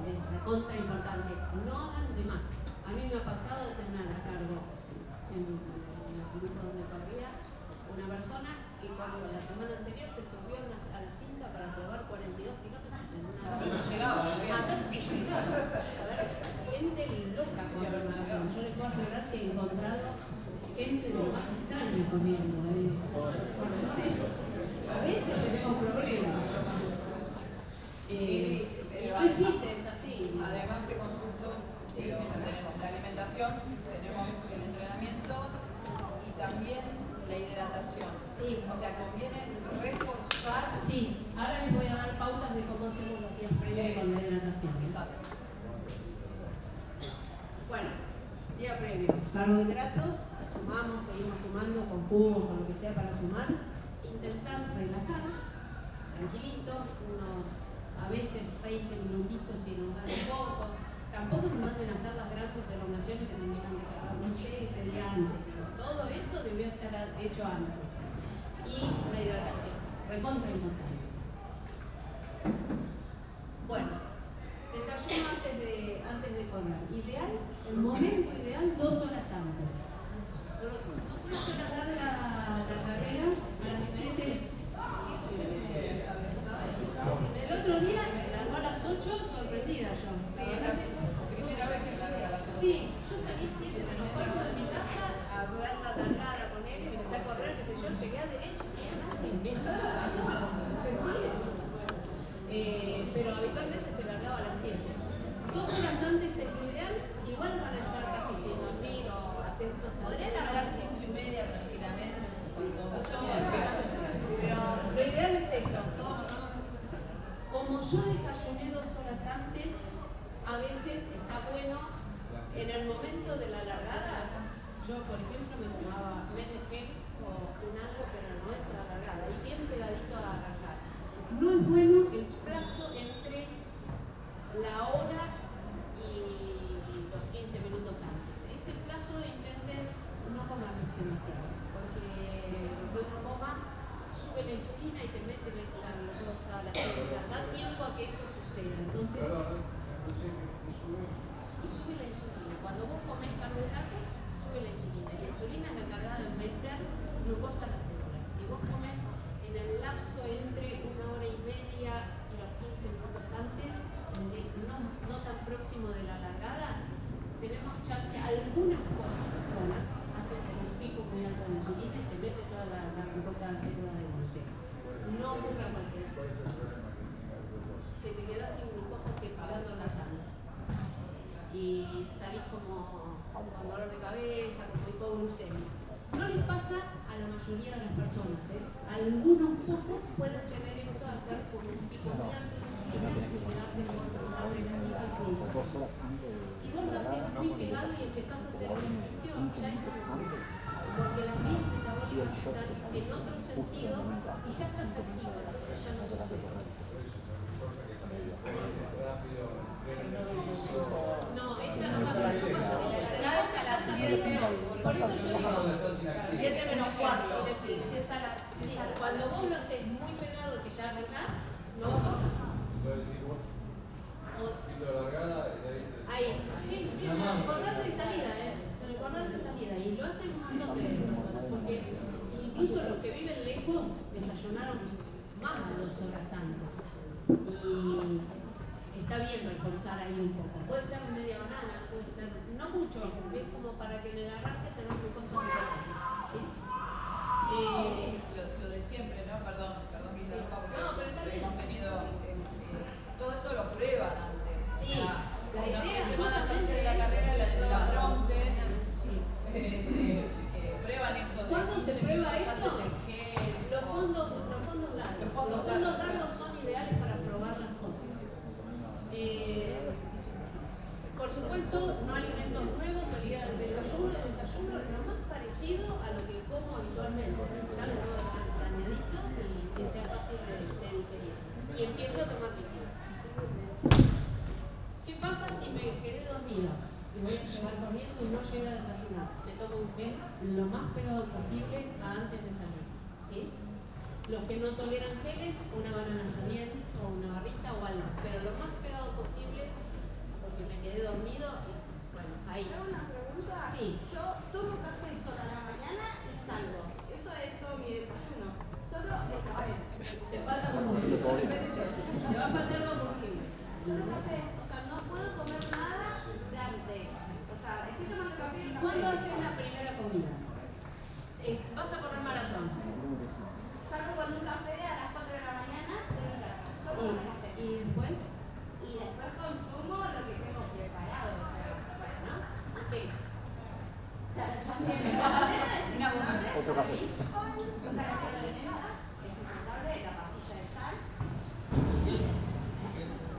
es recontra importante. No hagan de más. A mí me ha pasado de tener a cargo en el grupo donde corría una persona que corrió la semana anterior, se subió a la cinta para probar 42 kilómetros en una Sí, cinta. se llegaba, A ver si llegaba. A ver, gente loca corriendo el maratón. Yo les puedo asegurar que he encontrado gente de lo más extraña corriendo. Corredores, a veces tenemos problemas. Pero El chiste es así. además te consulto, eso tenemos la alimentación, tenemos el entrenamiento y también la hidratación. Sí. O sea, conviene reforzar. Sí, ahora les voy a dar pautas de cómo hacemos los días previos con la hidratación. Exacto. Bueno, día previo. Carbohidratos, sumamos, seguimos sumando con jugo, con lo que sea para sumar. Intentar relajar, tranquilito, a veces 20 minutitos y elongar un poco. Tampoco se manden a hacer las grandes elongaciones que terminan de cargar. No sé, es el día antes. Todo eso debió estar hecho antes. Y la hidratación, recontra importante. Bueno, desayuno antes de correr. Ideal, el momento ideal, 2 horas antes. No sé si largar la carrera a las 7. El otro día me largó a las 8, sorprendida yo. Sí, es la primera vez que larga la Sí, yo salí 7 menos cuarto de mi casa a ver la largada con él y empecé a correr, qué sé yo, llegué a derecho y pero habitualmente se largaba a las 7. 2 horas antes es lo ideal, igual van a estar casi sin dormir o atentos a... Podría largar 5:30 tranquilamente. Pero lo ideal es eso. Como yo desayuné 2 horas antes, a veces está bueno, en el momento de la largada, yo por ejemplo me tomaba Menegel o un algo, pero en el momento de la largada, y bien pegadito a arrancar. No es bueno el plazo entre la hora y los 15 minutos antes. Ese plazo intenten no comer demasiado, porque lo que uno coma sube la insulina y te mete la célula. Da tiempo a que eso suceda. Entonces, y sube la insulina. Cuando vos comés carbohidratos, sube la insulina. Y la insulina es la encargada de meter glucosa a la célula. Si vos comés en el lapso entre 1 hora y media y los 15 minutos antes, es decir, no tan próximo de la largada, tenemos chance. Algunas pocas personas hacen un pico muy alto de insulina y te mete toda la glucosa a la célula de golpe. No ocurre a cualquiera. Que te quedas sin glucosa circulando en la sangre. Y salís como con dolor de cabeza, como hipoglucemia. No les pasa a la mayoría de las personas, ¿eh? Algunos pocos pueden tener esto de hacer como un pico muy alto de insulina y quedarte con una adrenalina impulsa. Si vos lo haces muy pegado y empezás a hacer ejercicio, ya es un cambio. Porque las vías metabólicas están en otro sentido y ya estás activo, entonces ya no sucede. No, esa no pasa, no pasa. La largada es a las 7. Por eso yo digo, 7 menos cuarto. Sí, sí, es a las. sí, cuando vos lo haces muy pegado que ya arrancás, no va a pasar. Ahí, sí, en el corral de salida, en el corral de salida. Y lo hacen un montón de personas, porque incluso los que viven lejos desayunaron más de 2 horas antes. Y está bien reforzar ahí un poco. Puede ser media banana, puede ser, no mucho, es como para que en el arranque tenemos cosas de ¿sí? Lo de siempre, ¿no? Perdón que hice el porque No, pero está bien. hemos tenido, todo esto lo prueban antes. Sí, O sea, la idea unas 3 es semanas justamente antes de la carrera, la pronte, Sí. prueban esto de ¿Cuándo 15 se prueba minutos esto? antes el gel. Los fondos largos. Los fondos largos son ideales para probar las cosas. Por supuesto, no alimentos nuevos el día del desayuno. El desayuno es lo más parecido a lo que como habitualmente. Ya le puedo dar planeadito y que sea fácil de digerir. Y empiezo a tomar líquido. ¿Qué pasa si me quedé dormida y voy a llegar corriendo y no llego a desayunar? Me tomo un gel lo más pegado posible a antes de los que no toleran geles, una banana también, o una barrita o algo, pero lo más pegado posible, porque me quedé dormido y bueno, ahí. ¿Tengo una pregunta? Sí. Yo tomo café solo a la mañana y salgo. Eso es todo mi desayuno. Solo el café. Te falta combustible. Te va a faltar combustible. Solo café. O sea, no puedo comer nada de antes. O sea, estoy tomando café y ¿Cuándo haces la primera comida? Vas a correr maratón. salgo con un café a las 4 de la mañana de mi casa. Solo con el café. ¿Y después? Y después consumo lo que tengo preparado. O sea, Bueno, ok. Una bomba. Otro café. un caramelo de menta, que es infaltable, la pastilla de sal.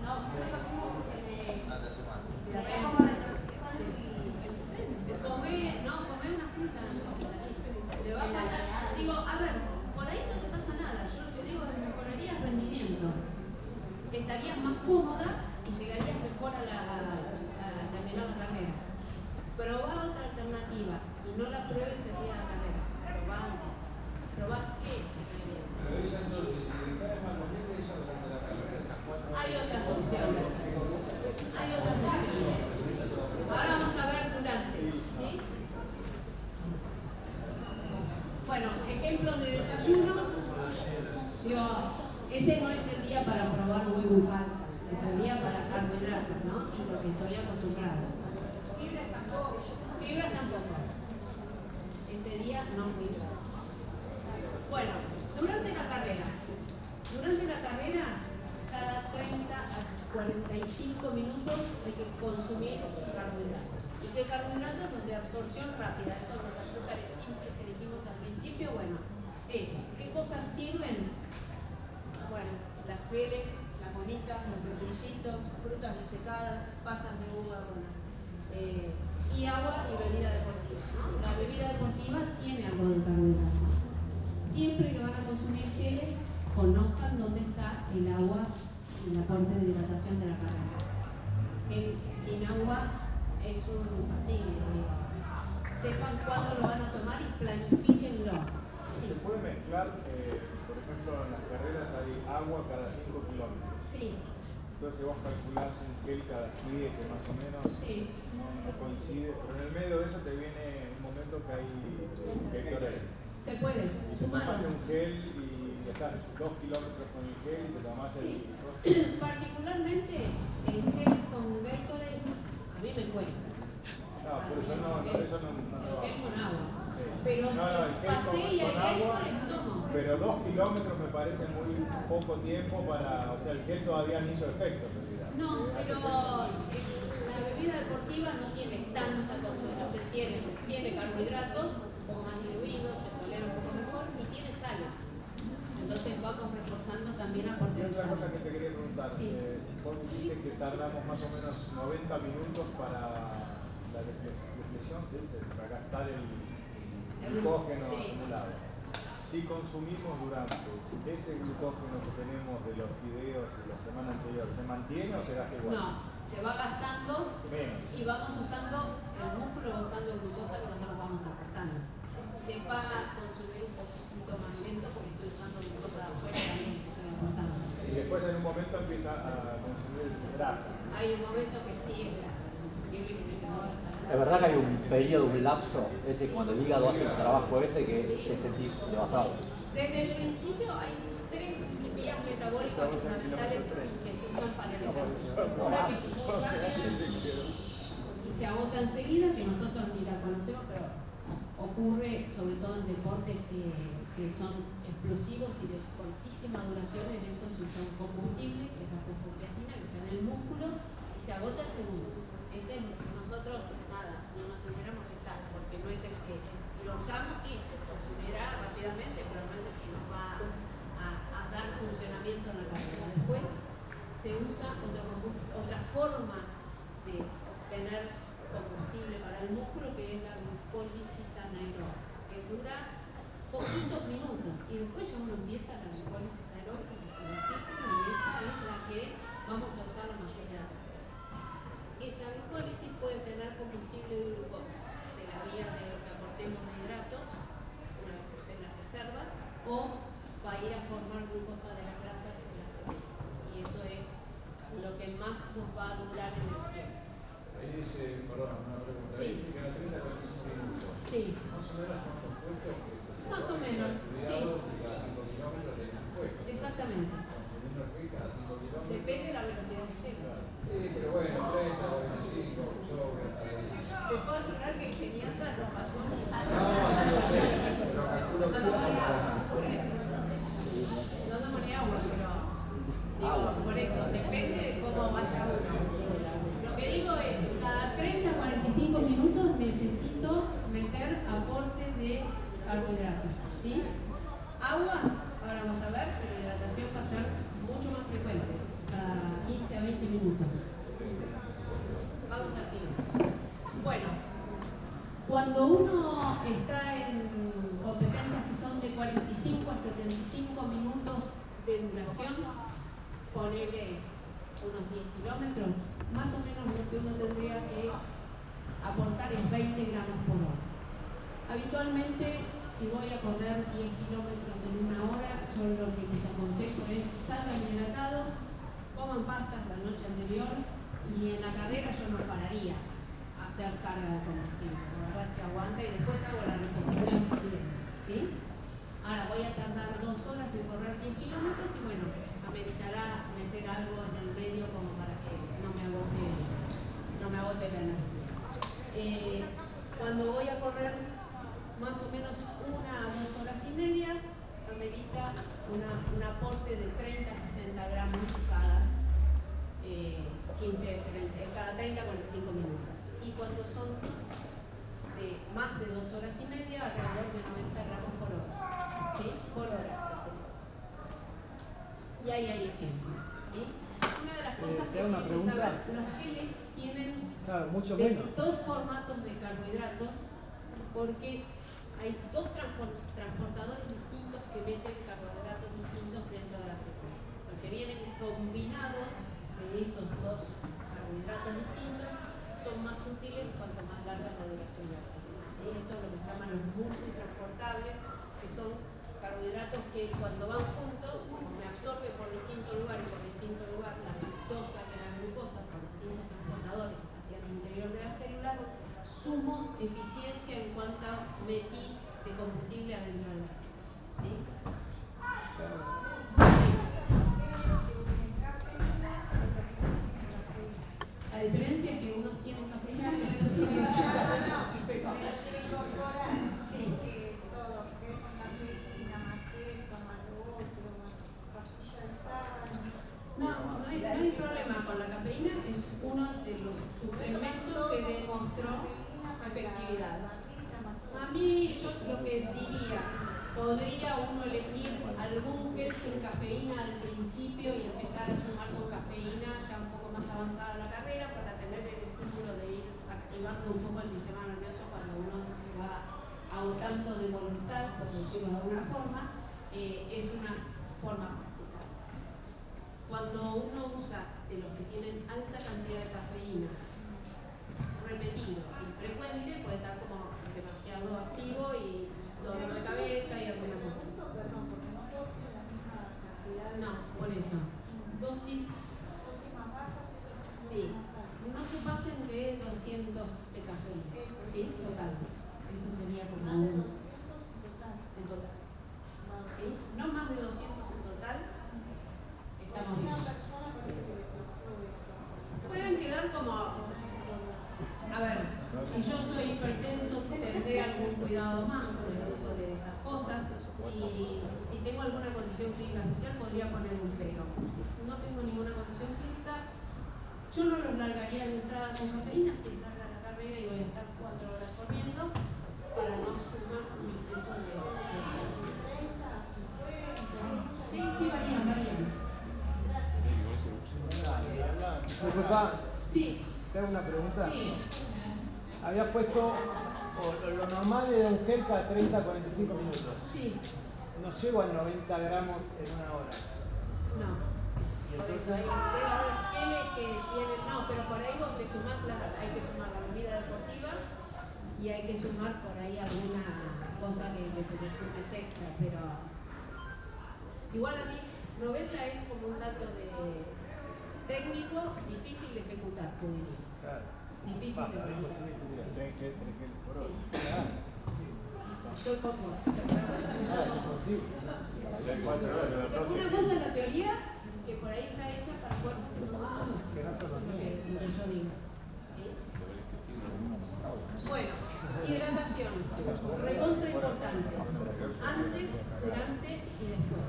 No, no me consumo porque me como retoxicones Come una fruta antes de salir. Te va a faltar. Digo, a ver, por ahí no te pasa nada. Yo lo que digo es mejorarías rendimiento. Estarías más cómoda y llegarías mejor a terminar la carrera. Probá otra alternativa y no la pruebes el día de la carrera. Probá antes. Probá qué está bien. Pero ella entonces, si le cae más gente, ella durante la carrera esas 4 horas. Hay otras opciones. Hay otras opciones. Ahora vamos a ver durante. ¿Sí? Bueno, ejemplos de desayunos. Digo, ese no es el día para probar huevo y palta. Es el día para carbohidratos, ¿no? Y lo que estoy acostumbrado. Fibras tampoco. Ese día no fibras. Bueno, durante la carrera. Durante la carrera, cada 30 a 45 minutos hay que consumir carbohidratos. ¿Y qué carbohidratos? Los de absorción rápida. Esos los azúcares simples que dijimos al principio. Bueno, eso. ¿Qué cosas sirven? Bueno, las geles, las bonitas, los membrillitos, frutas desecadas, pasas de uva, bueno, y agua y bebida deportiva, ¿no? La bebida deportiva tiene algo de carbohidratos. Siempre que van a consumir geles, conozcan dónde está el agua y la parte de hidratación de la carrera. Gel sin agua es un fastidio, digo. Sepan cuándo lo van a tomar y planifíquenlo. Se puede mezclar, por ejemplo, en las carreras hay agua cada 5 kilómetros. Sí, Entonces vos calculás un gel cada 7 más o menos, sí. no coincide, pero en el medio de eso te viene un momento que hay Gatorade. Se puede, Tomaste sumarlo. un gel y estás 2 kilómetros con el gel y te tomás Sí. el... Particularmente el gel con Gatorade a mí me cuesta. No, por eso no El gel con agua. Pero No, si el gel pasé y hay con agua, Gatorade, tomo. pero 2 kilómetros me parece muy poco tiempo para... O sea, el gel todavía no hizo efecto en realidad. No, pero la bebida deportiva no tiene tanta concentración, tiene carbohidratos un poco más diluidos, se tolera un poco mejor y tiene sales. Entonces vamos reforzando también aporte Y de otra cosa que sales. te quería preguntar, Sí. vos dijiste que tardamos más o menos 90 minutos para la deflexión, ¿se dice? Para gastar el glucógeno Sí. acumulado. Si consumimos durante ese glucógeno que tenemos de los fideos de la semana anterior, ¿se mantiene o se gasta igual? No, se va gastando Menos. y vamos usando el músculo, va usando glucosa que nosotros vamos aportando. Se va a consumir un poquito más lento porque estoy usando glucosa de afuera también que estoy aportando. Y después en un momento empieza a consumir grasa. Hay un momento que sí es grasa, increíblemente que no va a estar grasa. Es verdad que hay un periodo, un lapso, ese cuando el hígado hace el trabajo ese que te sentís devastado. Desde el principio hay 3 vías metabólicas fundamentales que se usan para el ejercicio. Una que es muy rápida y se agota enseguida, que nosotros ni la conocemos, pero ocurre sobre todo en deportes que son explosivos y de cortísima duración. En eso se usa un combustible, que es la fosfocreatina, que está en el músculo y se agota en segundos. Ese nosotros, nada, no nos hubiéramos de estar, porque no es el que es. Lo usamos, sí, se consumirá rápidamente, pero no es el que nos va a dar funcionamiento en la carrera. Después se usa otra forma de obtener combustible para el músculo, que es la glucólisis anaeróbica, que dura poquitos minutos y después ya uno empieza la glucólisis aeróbica con el oxígeno y esa es la que vamos a usar la mayoría de las veces. Esa glucólisis puede tener combustible de glucosa de la vía de lo que aportemos de hidratos una vez que usen las reservas, o va a ir a cosa de las grasas y las proteínas. Y eso es lo que más nos va a durar en el tiempo. Ahí dice, perdón, una pregunta. Sí. Dice que a 30 a 45 minutos. Sí, Más o menos son compuestos que se más o menos, sí, cada 5 kilómetros de compuestos. exactamente. Consumiendo el cada 5 kilómetros. Depende de la velocidad que llegues. Sí, pero bueno, 30, 45, sobre hasta ahí. Te puedo asegurar que el geriatra lo pasó muy mal. No, sí lo sé, pero calculo que Por eso. No tomo ni agua, pero digo, por eso, depende de cómo vaya uno. Lo que digo es, cada 30 a 45 minutos necesito meter aporte de carbohidratos, ¿sí? Agua, ahora vamos a ver, pero la hidratación va a ser mucho más frecuente, cada 15 a 20 minutos. Vamos al siguiente. Bueno, cuando uno está en competencias que son de 45 a 75 minutos de duración, ponele unos 10 kilómetros, más o menos lo que uno tendría que aportar es 20 gramos por hora. Habitualmente, si voy a correr 10 kilómetros en una hora, yo lo que les aconsejo es salgan hidratados, coman pastas la noche anterior y en la carrera yo no pararía a hacer carga de combustible. La verdad es que aguanta y después hago la reposición, ¿sí? Ahora voy a tardar 2 horas en correr 10 kilómetros y bueno, ameritará meter algo en el medio como para que no me agote la energía. Cuando voy a correr más o menos 1 a 2 horas y media, amerita un aporte de 30 a 60 gramos cada 30 a 45 minutos. Y cuando son de más de 2 horas y media, alrededor de 90 gramos por hora. ¿Sí? Por hora es eso. Y ahí hay ejemplos. ¿Sí? Una de las cosas que una tienen que pregunta. saber, los geles tienen Claro, mucho de menos. 2 formatos de carbohidratos, porque hay 2 transportadores distintos que meten carbohidratos distintos dentro de la célula. Los que vienen combinados de esos 2 carbohidratos distintos son más útiles cuanto más larga es la duración de la vida. ¿Sí? Eso es lo que se llaman los multitransportables, que son carbohidratos que cuando van juntos me absorben por distinto lugar y por distinto lugar la fructosa que la glucosa por distintos transportadores hacia el interior de la célula, sumo eficiencia en cuanto metí de combustible adentro de la célula. ¿Sí? La diferencia es que unos tienen cafeína y otros no. Pero se le incorpora Sí. todo, que es con cafeína, más esto, más lo otro, más pastillas de sal. No hay problema con la cafeína, es uno de los suplementos que demostró efectividad. A mí, yo lo que diría, podría uno elegir algún gel sin cafeína al principio y empezar a sumar con cafeína ya un poco más avanzada la carrera para tener el estímulo de ir activando un poco el sistema nervioso cuando uno se va agotando de voluntad, por decirlo de alguna forma, es una forma práctica. Cuando uno usa de los que tienen alta cantidad de cafeína, repetido y frecuente, puede estar como demasiado activo y dolor de cabeza y alguna cosa. Perdón, porque no todos tienen la misma cantidad. No, por eso. Dosis, Dosis más bajas, sí. No se pasen de 200 de cafeína. ¿Sí? Total. Eso sería como más de un 200 total. en total. ¿Sí? No más de 200 en total. Estamos Una bien. persona parece que le pasó eso. Pueden quedar como. A ver, si yo soy hipertenso, tendré algún cuidado más con el uso de esas cosas. Si tengo alguna condición clínica especial, podría poner un pero. No tengo ninguna condición clínica, yo no los largaría de entrada con cafeína, si larga la carrera y voy a estar 4 horas corriendo, para no sumar un exceso de. 30, 50. Sí, varían. Disculpa, Sí, te hago una pregunta. sí. Habías puesto lo normal de un gel cada 30 a 45 minutos. Sí, No llego a 90 gramos en una hora. no. Y Por eso entonces, hay geles que tienen, no, pero por ahí vos le sumás hay que sumar la bebida deportiva y hay que sumar por ahí alguna cosa que le sumes extra, pero igual a mí 90 es como un dato de técnico, difícil de ejecutar, te diría. Claro. Difícil de ejecutar. Tren G por hora. Estoy con vos. Ah, es imposible. Una cosa es la teoría, que por ahí está hecha para cuerpos que no son humanos. Eso es lo que yo digo. ¿Sí? Bueno, hidratación. Recontra importante. Antes, durante y después.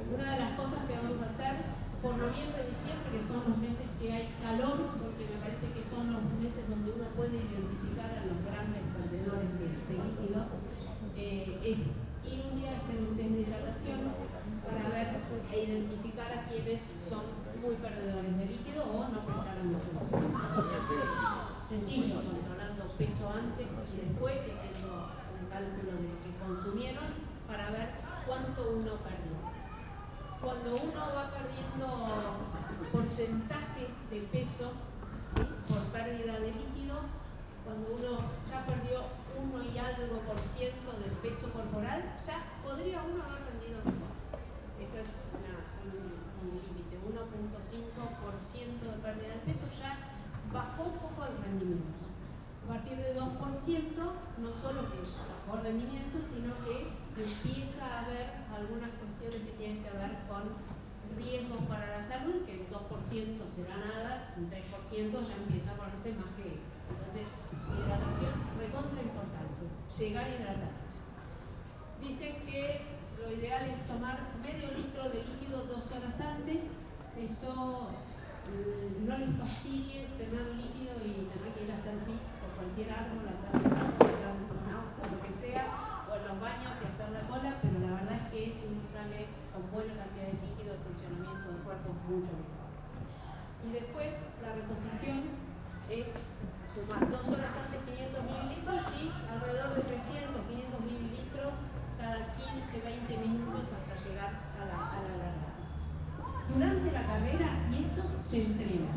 Una de las cosas que vamos a hacer por noviembre y diciembre, que son los meses que hay calor, porque me parece que son los meses donde uno puede identificar a los grandes perdedores de líquido, es ir un día a hacer un test de hidratación para ver e identificar a quienes son muy perdedores de líquido o no prestaron atención. Entonces, sencillo, controlando peso antes y después y haciendo un cálculo de que consumieron para ver cuánto uno perdió. Cuando uno va perdiendo porcentaje de peso, ¿sí?, por pérdida de líquido, cuando uno ya perdió 1 y algo por ciento del peso corporal, ya podría uno haber rendido mejor. Ese es un límite, 1.5% de pérdida de peso ya bajó un poco el rendimiento. A partir de 2%, no solo que bajó el rendimiento, sino que empieza a haber algunas cuestiones que tienen que ver con riesgos para la salud, que el 2% será nada, un 3% ya empieza a ponerse más que. Entonces, hidratación recontra importante, llegar hidratados. Dicen que lo ideal es tomar medio litro de líquido 2 horas antes. Esto no les fastidie tener líquido y tener que ir a hacer pis por cualquier árbol, atrás de un auto, lo que sea, o en los baños y hacer la cola, pero la verdad es que si uno sale con buena cantidad de líquido, el funcionamiento del cuerpo es mucho mejor. Y después la reposición es sumar 2 horas antes 500 mililitros y alrededor de 300, 500 mililitros cada 15, 20 minutos hasta llegar a la largada. Durante la carrera, y esto se entrena,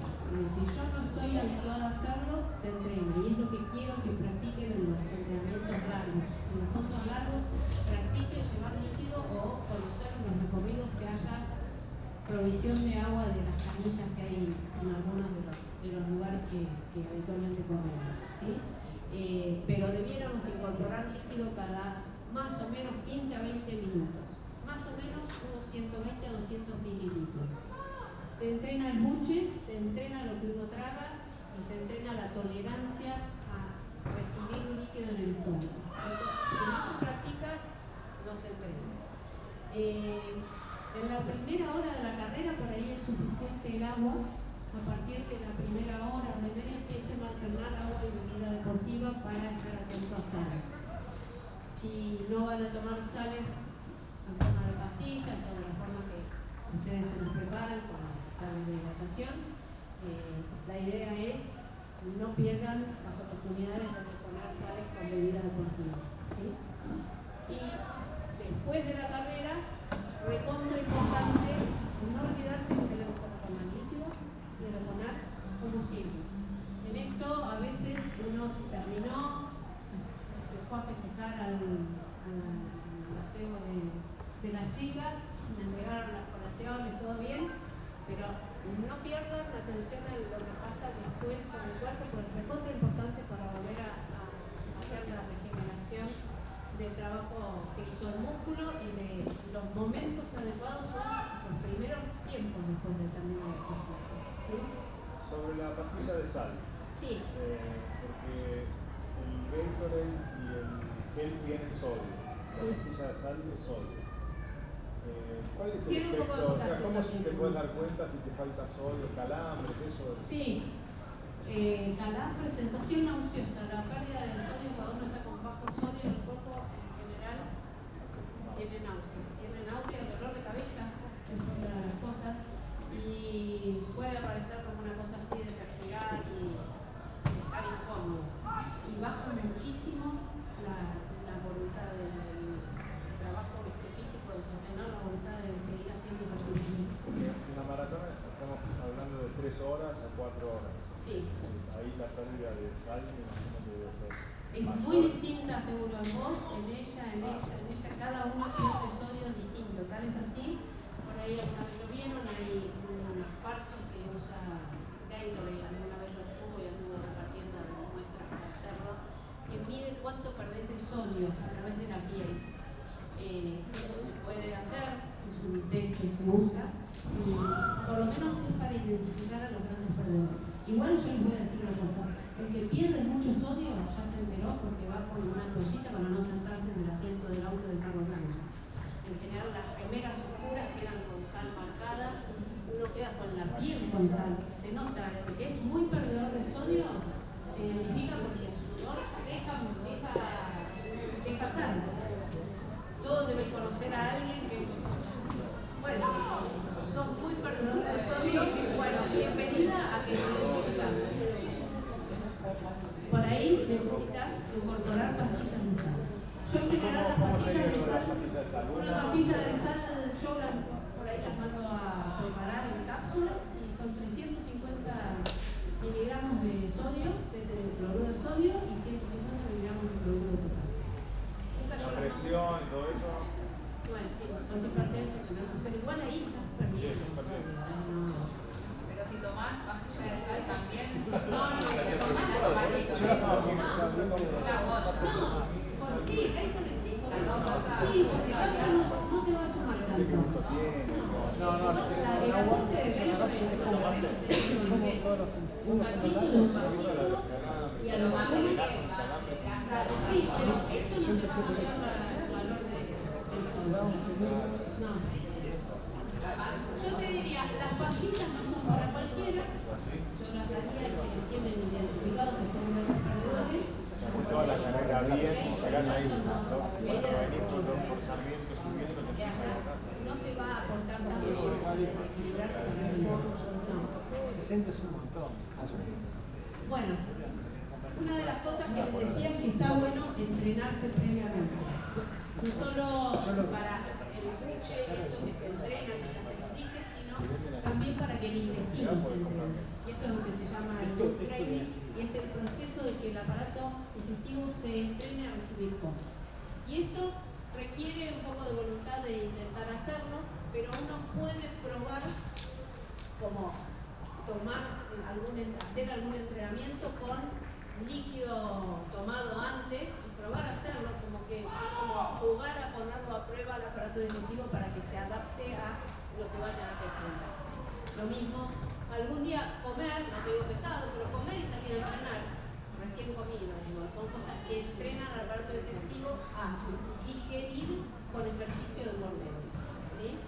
si yo no estoy habituada a hacerlo, se entrena, y es lo que quiero que practiquen en los entrenamientos largos. En los fondos largos, practiquen llevar líquido o conocer los recorridos que haya provisión de agua de las canillas que hay en algunos de los lugares que habitualmente corremos, ¿sí? Pero debiéramos incorporar líquido cada más o menos 15 a 20 minutos, más o menos unos 120 a 200 mililitros. Se entrena el buche, se entrena lo que uno traga y se entrena la tolerancia a recibir un líquido en el fondo. Eso, si no se practica, no se entrena. En la primera hora de la carrera, por ahí es suficiente el agua. A partir de la primera hora de media empiecen a alternar agua y bebida deportiva para estar atentos a sales. Si no van a tomar sales en forma de pastillas o de la forma que ustedes se los preparan con la hidratación, la idea es no pierdan las oportunidades de poner sales con bebida deportiva, ¿sí? Y después de la carrera, recontra importante no olvidarse que tenemos que tomar líquido y reponer combustibles. En esto a veces uno terminó, se fue a festejar al aseo de las chicas, me entregaron las colaciones, todo bien, pero no pierdan la atención a lo que pasa después con el cuerpo, porque es recontra importante para volver a hacer la regeneración del trabajo que hizo el músculo y de los momentos adecuados son los primeros tiempos después de terminar el ejercicio, ¿sí? Sobre la pastilla de sal. Sí. Porque el Gatorade y el gel tienen sodio. La pastilla de sal es sodio. ¿Cuál es el Tiene un poco de efecto? O sea, potasio ¿cómo si también. te puedes dar cuenta si te falta sodio, calambres, eso? Sí. Calambre, sensación nauseosa. La pérdida de sodio cuando uno está con bajo sodio en el cuerpo en general tiene náusea, dolor de cabeza, es otra de las cosas, y puede aparecer como una cosa así de transpirar y estar incómodo. Y baja muchísimo la voluntad del trabajo físico, de sostener la voluntad de seguir haciendo ejercicio. En la maratón estamos hablando de 3 horas a 4 horas. Sí. Ahí la pérdida de sal me imagino que debe ser Es mayor. muy distinta seguro en vos, en ella, cada uno pierde sodio distinto. Tal es así, por ahí alguna vez lo vieron, hay unos parches que usa Gatorade, alguna vez lo tuvo y anduvo repartiendo muestras para hacerlo, que mide cuánto perdés de sodio a través de la piel. Eso se puede hacer, es un test que se usa y por lo menos es para identificar a los grandes perdedores. Igual yo les voy a decir una cosa, el que pierde mucho sodio ya se enteró porque va con una toallita para no sentarse en el asiento del auto de carro grande. En general las remeras oscuras quedan con sal marcada, uno queda con la piel con sal. Se nota, el que es muy perdedor de sodio se identifica porque el sudor deja sal. Todos deben conocer a alguien que, bueno, son muy perdedores de sodio. Bueno, bienvenida a que te identificas. Por ahí necesitas incorporar pastillas de sal. Yo en general las pastillas de sal, una pastilla de sal, yo por ahí las mando a preparar en cápsulas y son 350 miligramos de sodio, de cloruro de sodio y 150 miligramos de cloruro de potasio. Esa yo La la presión y todo eso. Bueno, sí, sos hipertenso, pero igual ahí estás perdiendo sodio. Pero si tomás pastilla de sal también. No, si tomás. Sí, eso necesito. Sí, porque no te va a sumar tanto. La de la muerte de pelo es como un cachito de un vasito y a lo más sí, pero esto no te va a cambiar el valor del sodio. No. Yo te diría, las pastillas no son para cualquiera. Yo las daría a quienes tienen identificado que son grandes perdedores. Haces toda la carrera bien, llegás ahí, cuando venís por Sarmiento subiendo, te empiezas a agarrar. No te va a aportar tanto desequilibrarte para el no. 60 es un montón. Bueno, una de las cosas que les decía es que está bueno entrenarse previamente. No solo para el buche, esto que se entrena, que ya se indique, sino también para que el intestino se entrene. Y esto es lo que se llama el gut training, y es el proceso de que el aparato digestivo se entrene a recibir cosas. Y esto requiere un poco de voluntad de intentar hacerlo, pero uno puede probar como hacer algún entrenamiento con líquido tomado antes y probar a hacerlo, como jugar a ponerlo a prueba al aparato digestivo para que se adapte a lo que va a tener que enfrentar. Lo mismo, algún día comer, no te digo pesado, pero comer y salir a entrenar, recién comido, son cosas que entrenan al aparato digestivo a digerir con ejercicio de por medio, ¿sí?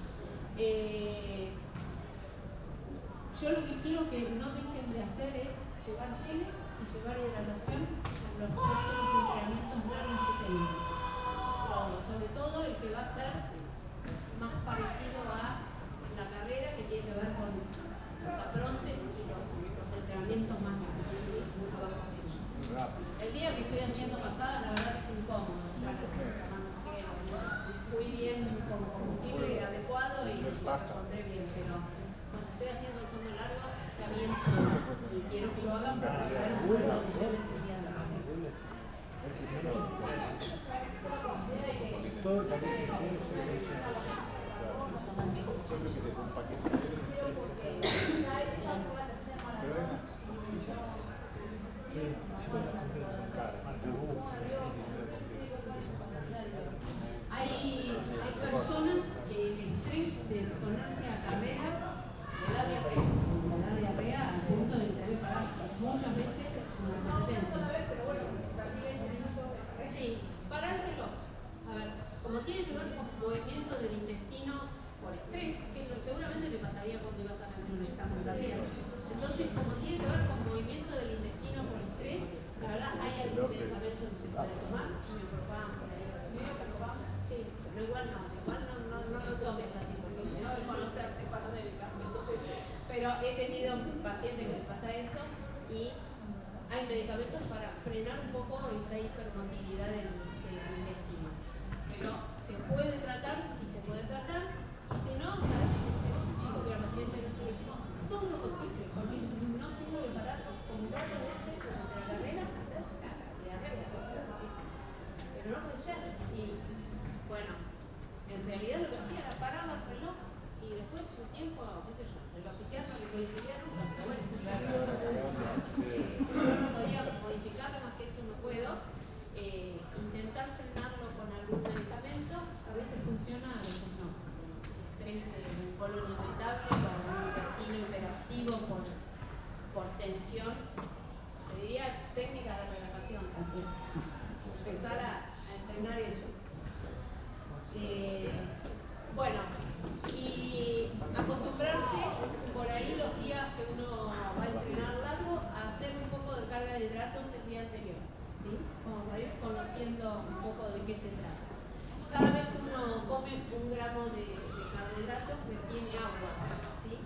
Yo lo que quiero que no dejen de hacer es llevar geles y llevar hidratación en los próximos entrenamientos largos que tengan. Sobre todo el que va a ser más parecido a la carrera, que tiene que ver con los aprontes y los entrenamientos más largos, ¿sí? El día que estoy haciendo pasada, la verdad es incómodo. Fui bien con combustible adecuado y lo encontré bien, pero cuando estoy haciendo el fondo largo, está bien y quiero que lo hagan para traer buenas decisiones el día de la carrera. Todo el paquete que tiene Hay personas que el estrés de exponerse a carrera le da diarrea al punto de tener que parar muchas veces una competencia. Sí, para el reloj. A ver, como tiene que ver con movimiento del intestino por estrés, que seguramente te pasaría cuando ibas a hacer un examen también. Entonces, como tiene que ver con movimiento del intestino por estrés, la verdad hay algún medicamento que se puede tomar, me preocupaban por ahí. Sí, pero igual no lo tomes así, porque no es conocerte para medicamentos. Pero he tenido pacientes que les pasa eso y hay medicamentos para frenar un poco esa hipermotilidad del intestino. Pero se puede tratar, sí se puede tratar, y si no, ¿sabes? Tenemos un chico que era paciente nuestro y le decimos todo lo posible, porque no tuvo que parar como 4 veces durante la carrera a hacer caca, diarrea, pero no puede ser. Y bueno, en realidad lo que hacía era paraba el reloj y después después su tiempo, qué sé yo, el oficial no le coincidía nunca, pero bueno, yo no podía modificarlo, más que eso no puedo. Intentar frenarlo con algún medicamento, a veces funciona, a veces no. Estrés de un colon irritable o un intestino hiperactivo por tensión. Te diría técnicas de relajación también. Empezar a entrenar eso. Bueno, y acostumbrarse por ahí los días que uno va a entrenar largo a hacer un poco de carga de hidratos el día anterior, ¿sí? Como para ir conociendo un poco de qué se trata. Cada vez que uno come 1 gramo de carbohidratos retiene agua, ¿sí?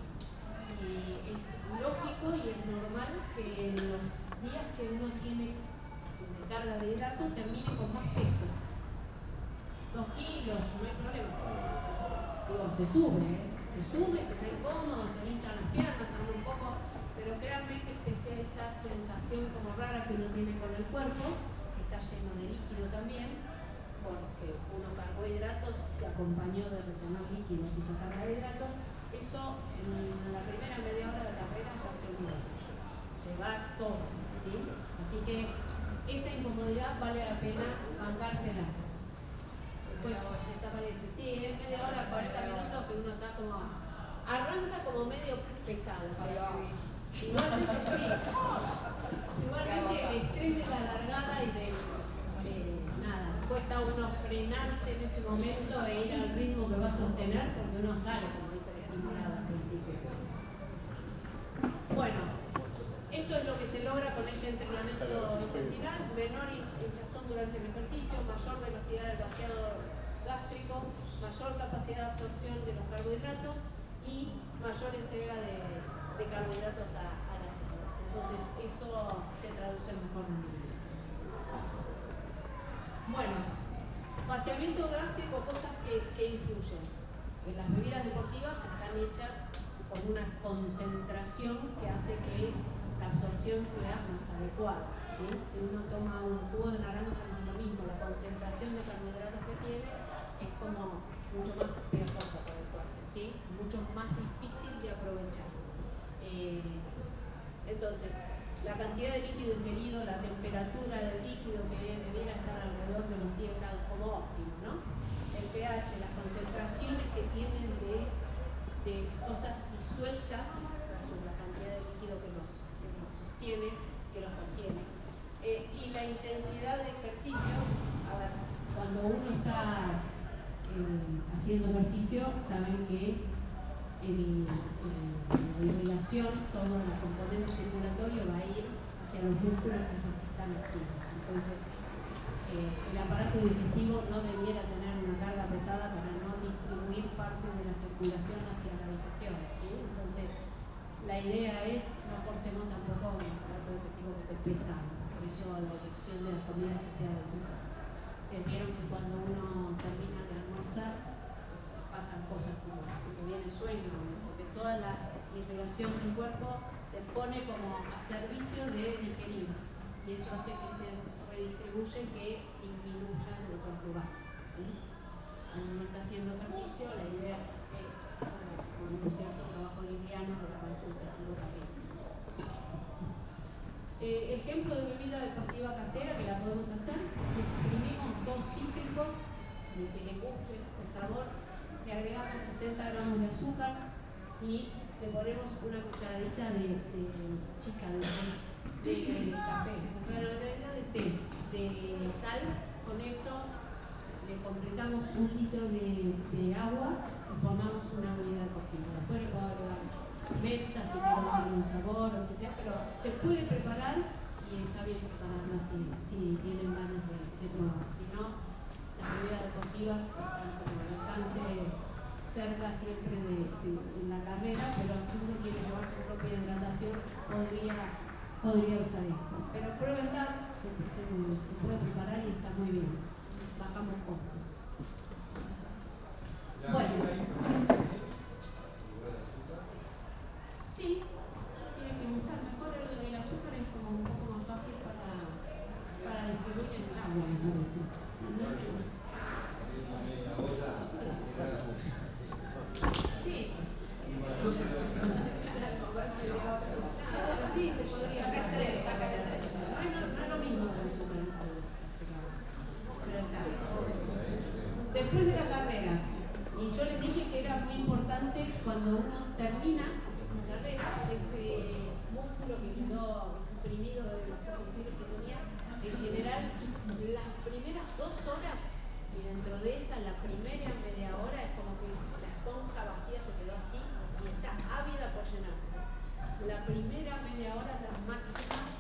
Y es lógico y es normal que los días que uno tiene de carga de hidratos termine con más peso. 2 kilos, no hay problema. Digo, se sube, se está incómodo, se le hinchan las piernas, anda un poco, pero créanme que pese a esa sensación como rara que uno tiene con el cuerpo, que está lleno de líquido también, porque uno cargó hidratos, se acompañó de retener líquidos y sacar hidratos, eso en la primera media hora de carrera ya se olvidó, se va todo, ¿sí? Así que esa incomodidad vale la pena bancársela. Pues desaparece, sí, es media hora, 40 minutos que uno está como, arranca como medio pesado, pero igualmente sí, igualmente el estrés de la largada y de nada, cuesta a uno frenarse en ese momento e ir al ritmo que va a sostener porque uno sale como hiperestimulado al principio. Bueno, esto es lo que se logra con este entrenamiento intestinal: menor hinchazón durante el ejercicio, mayor velocidad del vaciado gástrico, mayor capacidad de absorción de los carbohidratos y mayor entrega de carbohidratos a las células. Entonces, eso se traduce en mejor rendimiento. Bueno, vaciamiento gástrico, cosas que influyen. Las bebidas deportivas están hechas con una concentración que hace que la absorción sea más adecuada, ¿sí? Si uno toma un jugo de naranja, no es lo mismo, la concentración de carbohidratos que tiene es como mucho más pegajosa para el cuerpo, ¿sí? Mucho más difícil de aprovechar. Entonces, la cantidad de líquido ingerido, la temperatura del líquido que debiera estar alrededor de los 10 grados como óptimo, ¿no? El pH, las concentraciones que tienen de cosas disueltas versus la cantidad de líquido que los sostiene, que los contiene. Y la intensidad de ejercicio, a ver, cuando uno está haciendo ejercicio, saben que la irrigación, todo el componente circulatorio va a ir hacia los músculos que están activos. Entonces, el aparato digestivo no debiera tener una carga pesada para no distribuir parte de la circulación hacia la digestión, ¿sí? Entonces, la idea es no forcemos tampoco un aparato digestivo que esté pesado. Por eso la elección de las comidas que sea de tipo. Vieron que cuando uno termina de almorzar pasan cosas como que te viene sueño, porque toda la irrigación del cuerpo se pone como a servicio de digerir y eso hace que se redistribuye, que disminuya de otros lugares, ¿sí? Cuando uno está haciendo ejercicio, la idea es que con un cierto trabajo liviano del aparato digestivo también. Ejemplo de bebida deportiva casera que la podemos hacer: si exprimimos 2 cítricos, que les guste el sabor, le agregamos 60 gramos de azúcar y le ponemos una cucharadita de café, pero en realidad de té, de sal. Con eso le completamos 1 litro de agua y formamos una bebida deportiva. Después le puedo agregar menta si quiero darle un sabor o lo que sea, pero se puede preparar y está bien prepararla si tienen ganas de probar. Si no, las bebidas deportivas están como al alcance cerca siempre en la carrera, pero si uno quiere llevar su propia hidratación podría usar esto. Pero prueben dar, se puede preparar y está muy bien. Bajamos costos. Bueno. Sí, tiene que buscar mejor el azúcar, es como un poco más fácil para distribuir en el agua, me parece. Sí, cuando uno termina una carrera, ese músculo que quedó exprimido de los objetivos que tenía, en general, las primeras 2 horas, y dentro de esa, la primera media hora, es como que la esponja vacía se quedó así y está ávida por llenarse. La primera media hora es la máxima,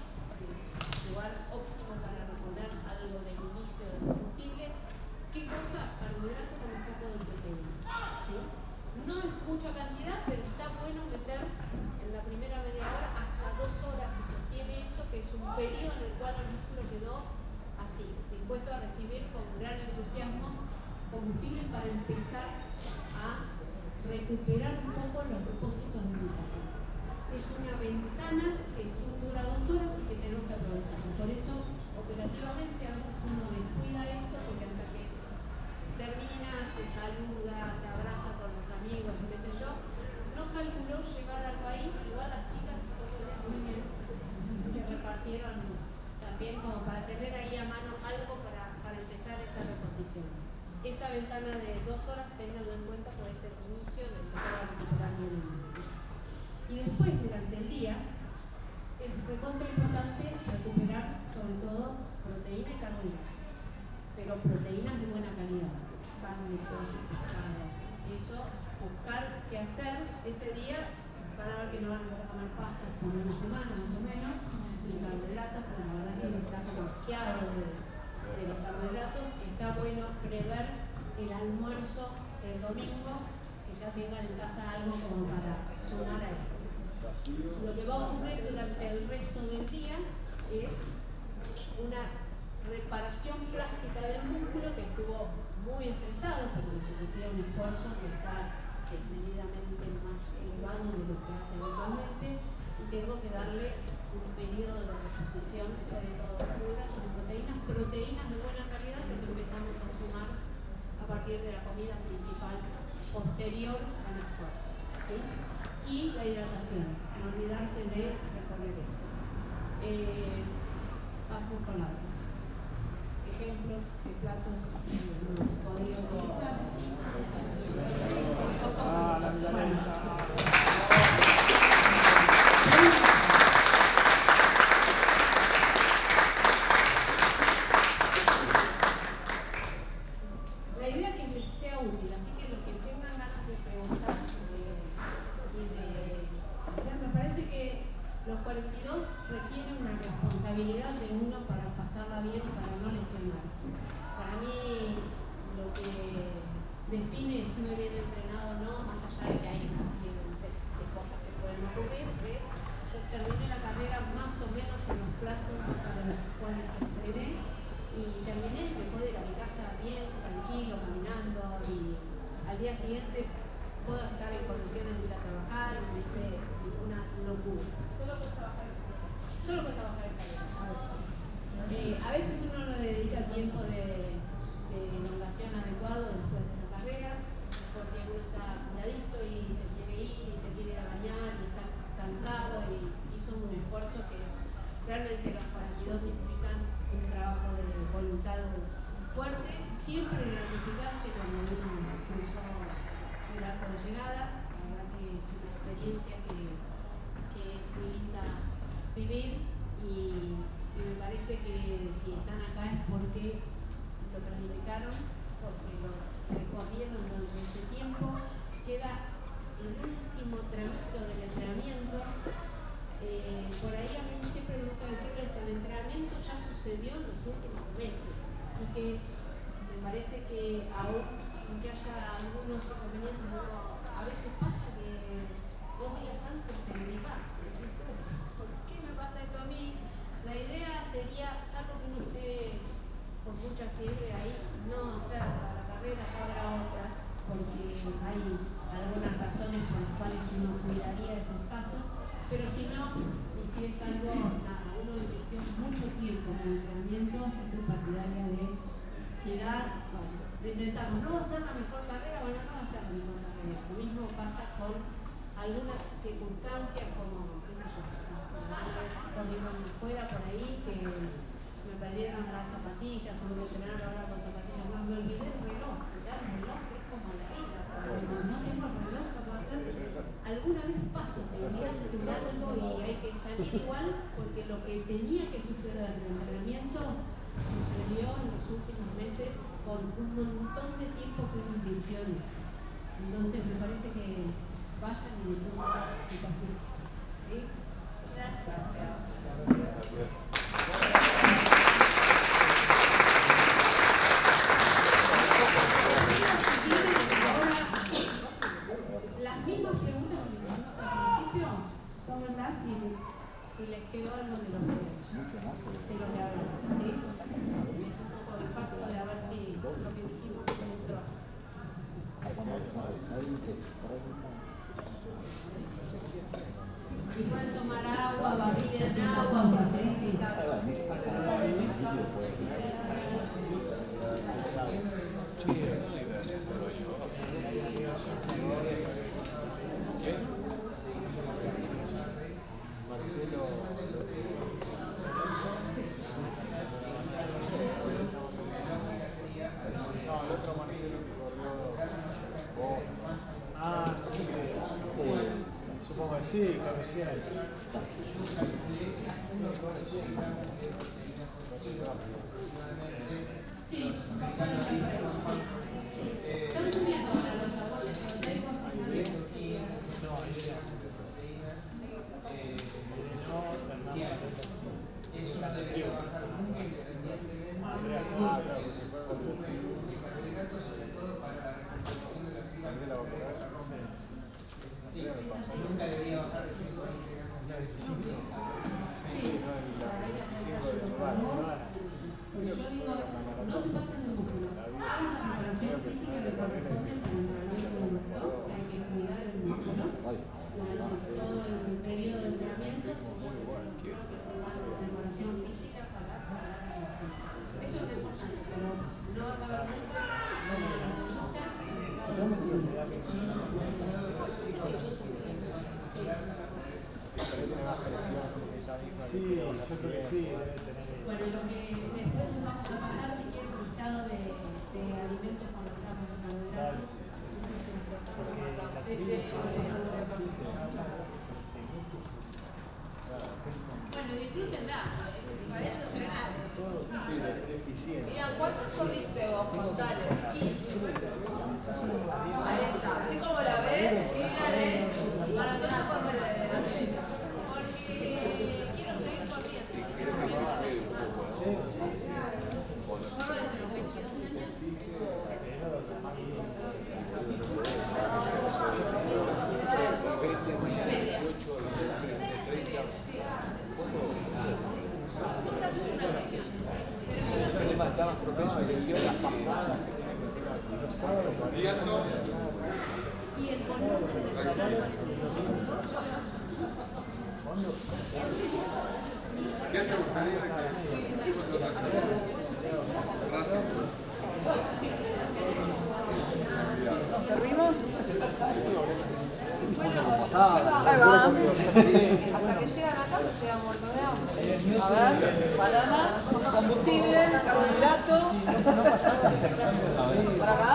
lugar óptimo para reponer algo del inicio del combustible. ¿Qué cosa? Carbohidrato con un poco de proteína. ¿Sí? No es mucha cantidad, pero está bueno meter en la primera media hora hasta 2 horas si sostiene eso, que es un periodo en el cual el músculo quedó así, dispuesto a recibir con gran entusiasmo combustible para empezar a recuperar un poco los depósitos de glucógeno. Es una ventana que dura 2 horas y que tenemos que aprovechar. Por eso, operativamente, a veces uno descuida esto porque hasta que termina, se saluda, se abraza con los amigos, qué sé yo, no calculó llevar algo ahí. Igual las chicas muy bien, que repartieron también como para tener ahí a mano algo para empezar esa reposición. Esa ventana de 2 horas, tenganlo en cuenta, puede ser el inicio de empezar a recuperar bien el músculo. Y después, durante el día, es recontra importante recuperar sobre todo proteína y carbohidratos, pero proteínas de buena calidad, carne, pollo, pescado. Eso, buscar qué hacer ese día, van a ver que no van a poder comer pastas por una semana más o menos, y carbohidratos, porque la verdad es que está como asqueado de los carbohidratos. Está bueno prever el almuerzo del domingo, que ya tengan en casa algo como para sumar a eso. Lo que va a ocurrir durante el resto del día es una reparación plástica del músculo que estuvo muy estresado, porque sometió a un esfuerzo que está medidamente más elevado de lo que hace habitualmente, y tengo que darle un periodo de reposición, sobre todo de carbohidratos y proteínas de buena calidad, que empezamos a sumar a partir de la comida principal posterior al esfuerzo. ¿Sí? Y la hidratación, no olvidarse de reponer eso. Vamos con la otra. Ejemplos de platos podría utilizar. La milanesa. La idea es que les sea útil, así que los que tengan ganas de preguntar y de hacer, me parece que los 42 requieren una responsabilidad de uno para pasarla bien y para no lesionarse. Para mí, lo que define estuve bien entrenado o no, más allá de que hay accidentes de cosas que pueden ocurrir, es yo terminé la carrera más o menos en los plazos para los cuales entrené, y terminé, me puedo ir a mi casa bien, tranquilo, caminando, y al día siguiente puedo estar en condiciones de ir a trabajar, no hice ninguna locura. Solo que trabajar en carreras, a veces. A veces uno no dedica tiempo de elongación adecuado después de la carrera, porque uno está apuradito y se quiere ir, y se quiere ir a bañar, y está cansado, y hizo un esfuerzo que es realmente los 42 implican un trabajo de voluntad fuerte, siempre gratificante cuando uno cruzó el arco de llegada. La verdad que es una experiencia que es muy linda vivir, y me parece que si están acá es porque lo planificaron, porque lo recorrieron durante este tiempo. Queda el último tramito del entrenamiento. Por ahí a mí siempre me gusta decirles, el entrenamiento ya sucedió en los últimos meses, así que me parece que aunque haya algunos inconvenientes, a veces pasa que 2 días antes te gripás y decís, ¿por qué me pasa esto a mí? La idea sería, salvo que uno esté con mucha fiebre ahí, no hacer la carrera, ya habrá otras, porque hay algunas razones por las cuales uno cuidaría esos casos, pero si no, y si es algo, nada, uno invirtió mucho tiempo en el entrenamiento. Yo soy partidaria de sigar, de intentamos. No va a ser la mejor carrera, bueno, no va a ser la mejor carrera. Lo mismo pasa con algunas circunstancias como, qué sé yo, corrieron fuera por ahí, que me perdieron las zapatillas, tuve que entrenar ahora con zapatillas, no me olvidé el reloj, ya el reloj es como la vida, porque no tengo el reloj, ¿qué puedo hacer? se termina algo y hay que salir igual porque lo que tenía que suceder en el entrenamiento sucedió en los últimos meses con un montón de tiempo que uno invirtió en eso. Entonces me parece que vayan y disfruten, es así. ¿Sí? Gracias. Las mismas preguntas que hicimos al principio, tómenlas si les quedó algo de lo que hablamos, ¿sí? Es un poco de impacto de a ver si lo que dijimos entró. Si pueden tomar agua, barrir en agua, o hacer Supongo que sí, que recién. Sí, están subiendo ahora los abortos proteicos Es una de trabajar nunca independientemente de carbohidratos, sobre todo para la reconstrucción de la fibra de la Sí, nunca debería bajar de 120 gramos diarios. Yo digo, no se pasen de músculo. Es una preparación física que corresponde al entrenamiento del músculo. Hay que cuidar el músculo durante todo el periodo de entrenamiento. Una preparación física para eso es lo importante, pero no vas a ver nunca Sí, yo creo que sí, debe tener. Bueno, lo que después les vamos a pasar si quieren un listado de alimentos con los gramos de carbohidratos. Bueno, disfrútenla, para eso entrenar. Mira, ¿cuántos corriste vos? Contale. Ahí está, así como la ves, y la ves para todas formas de porque quiero seguir corriendo. Corro desde los 22 años. Estabas propenso a lesiones pasadas. Y el volumen ¿Nos servimos? Ahí va. Hasta que llegan acá, llegan muertos de hambre. A ver, banana, combustible, carbohidrato. Para acá.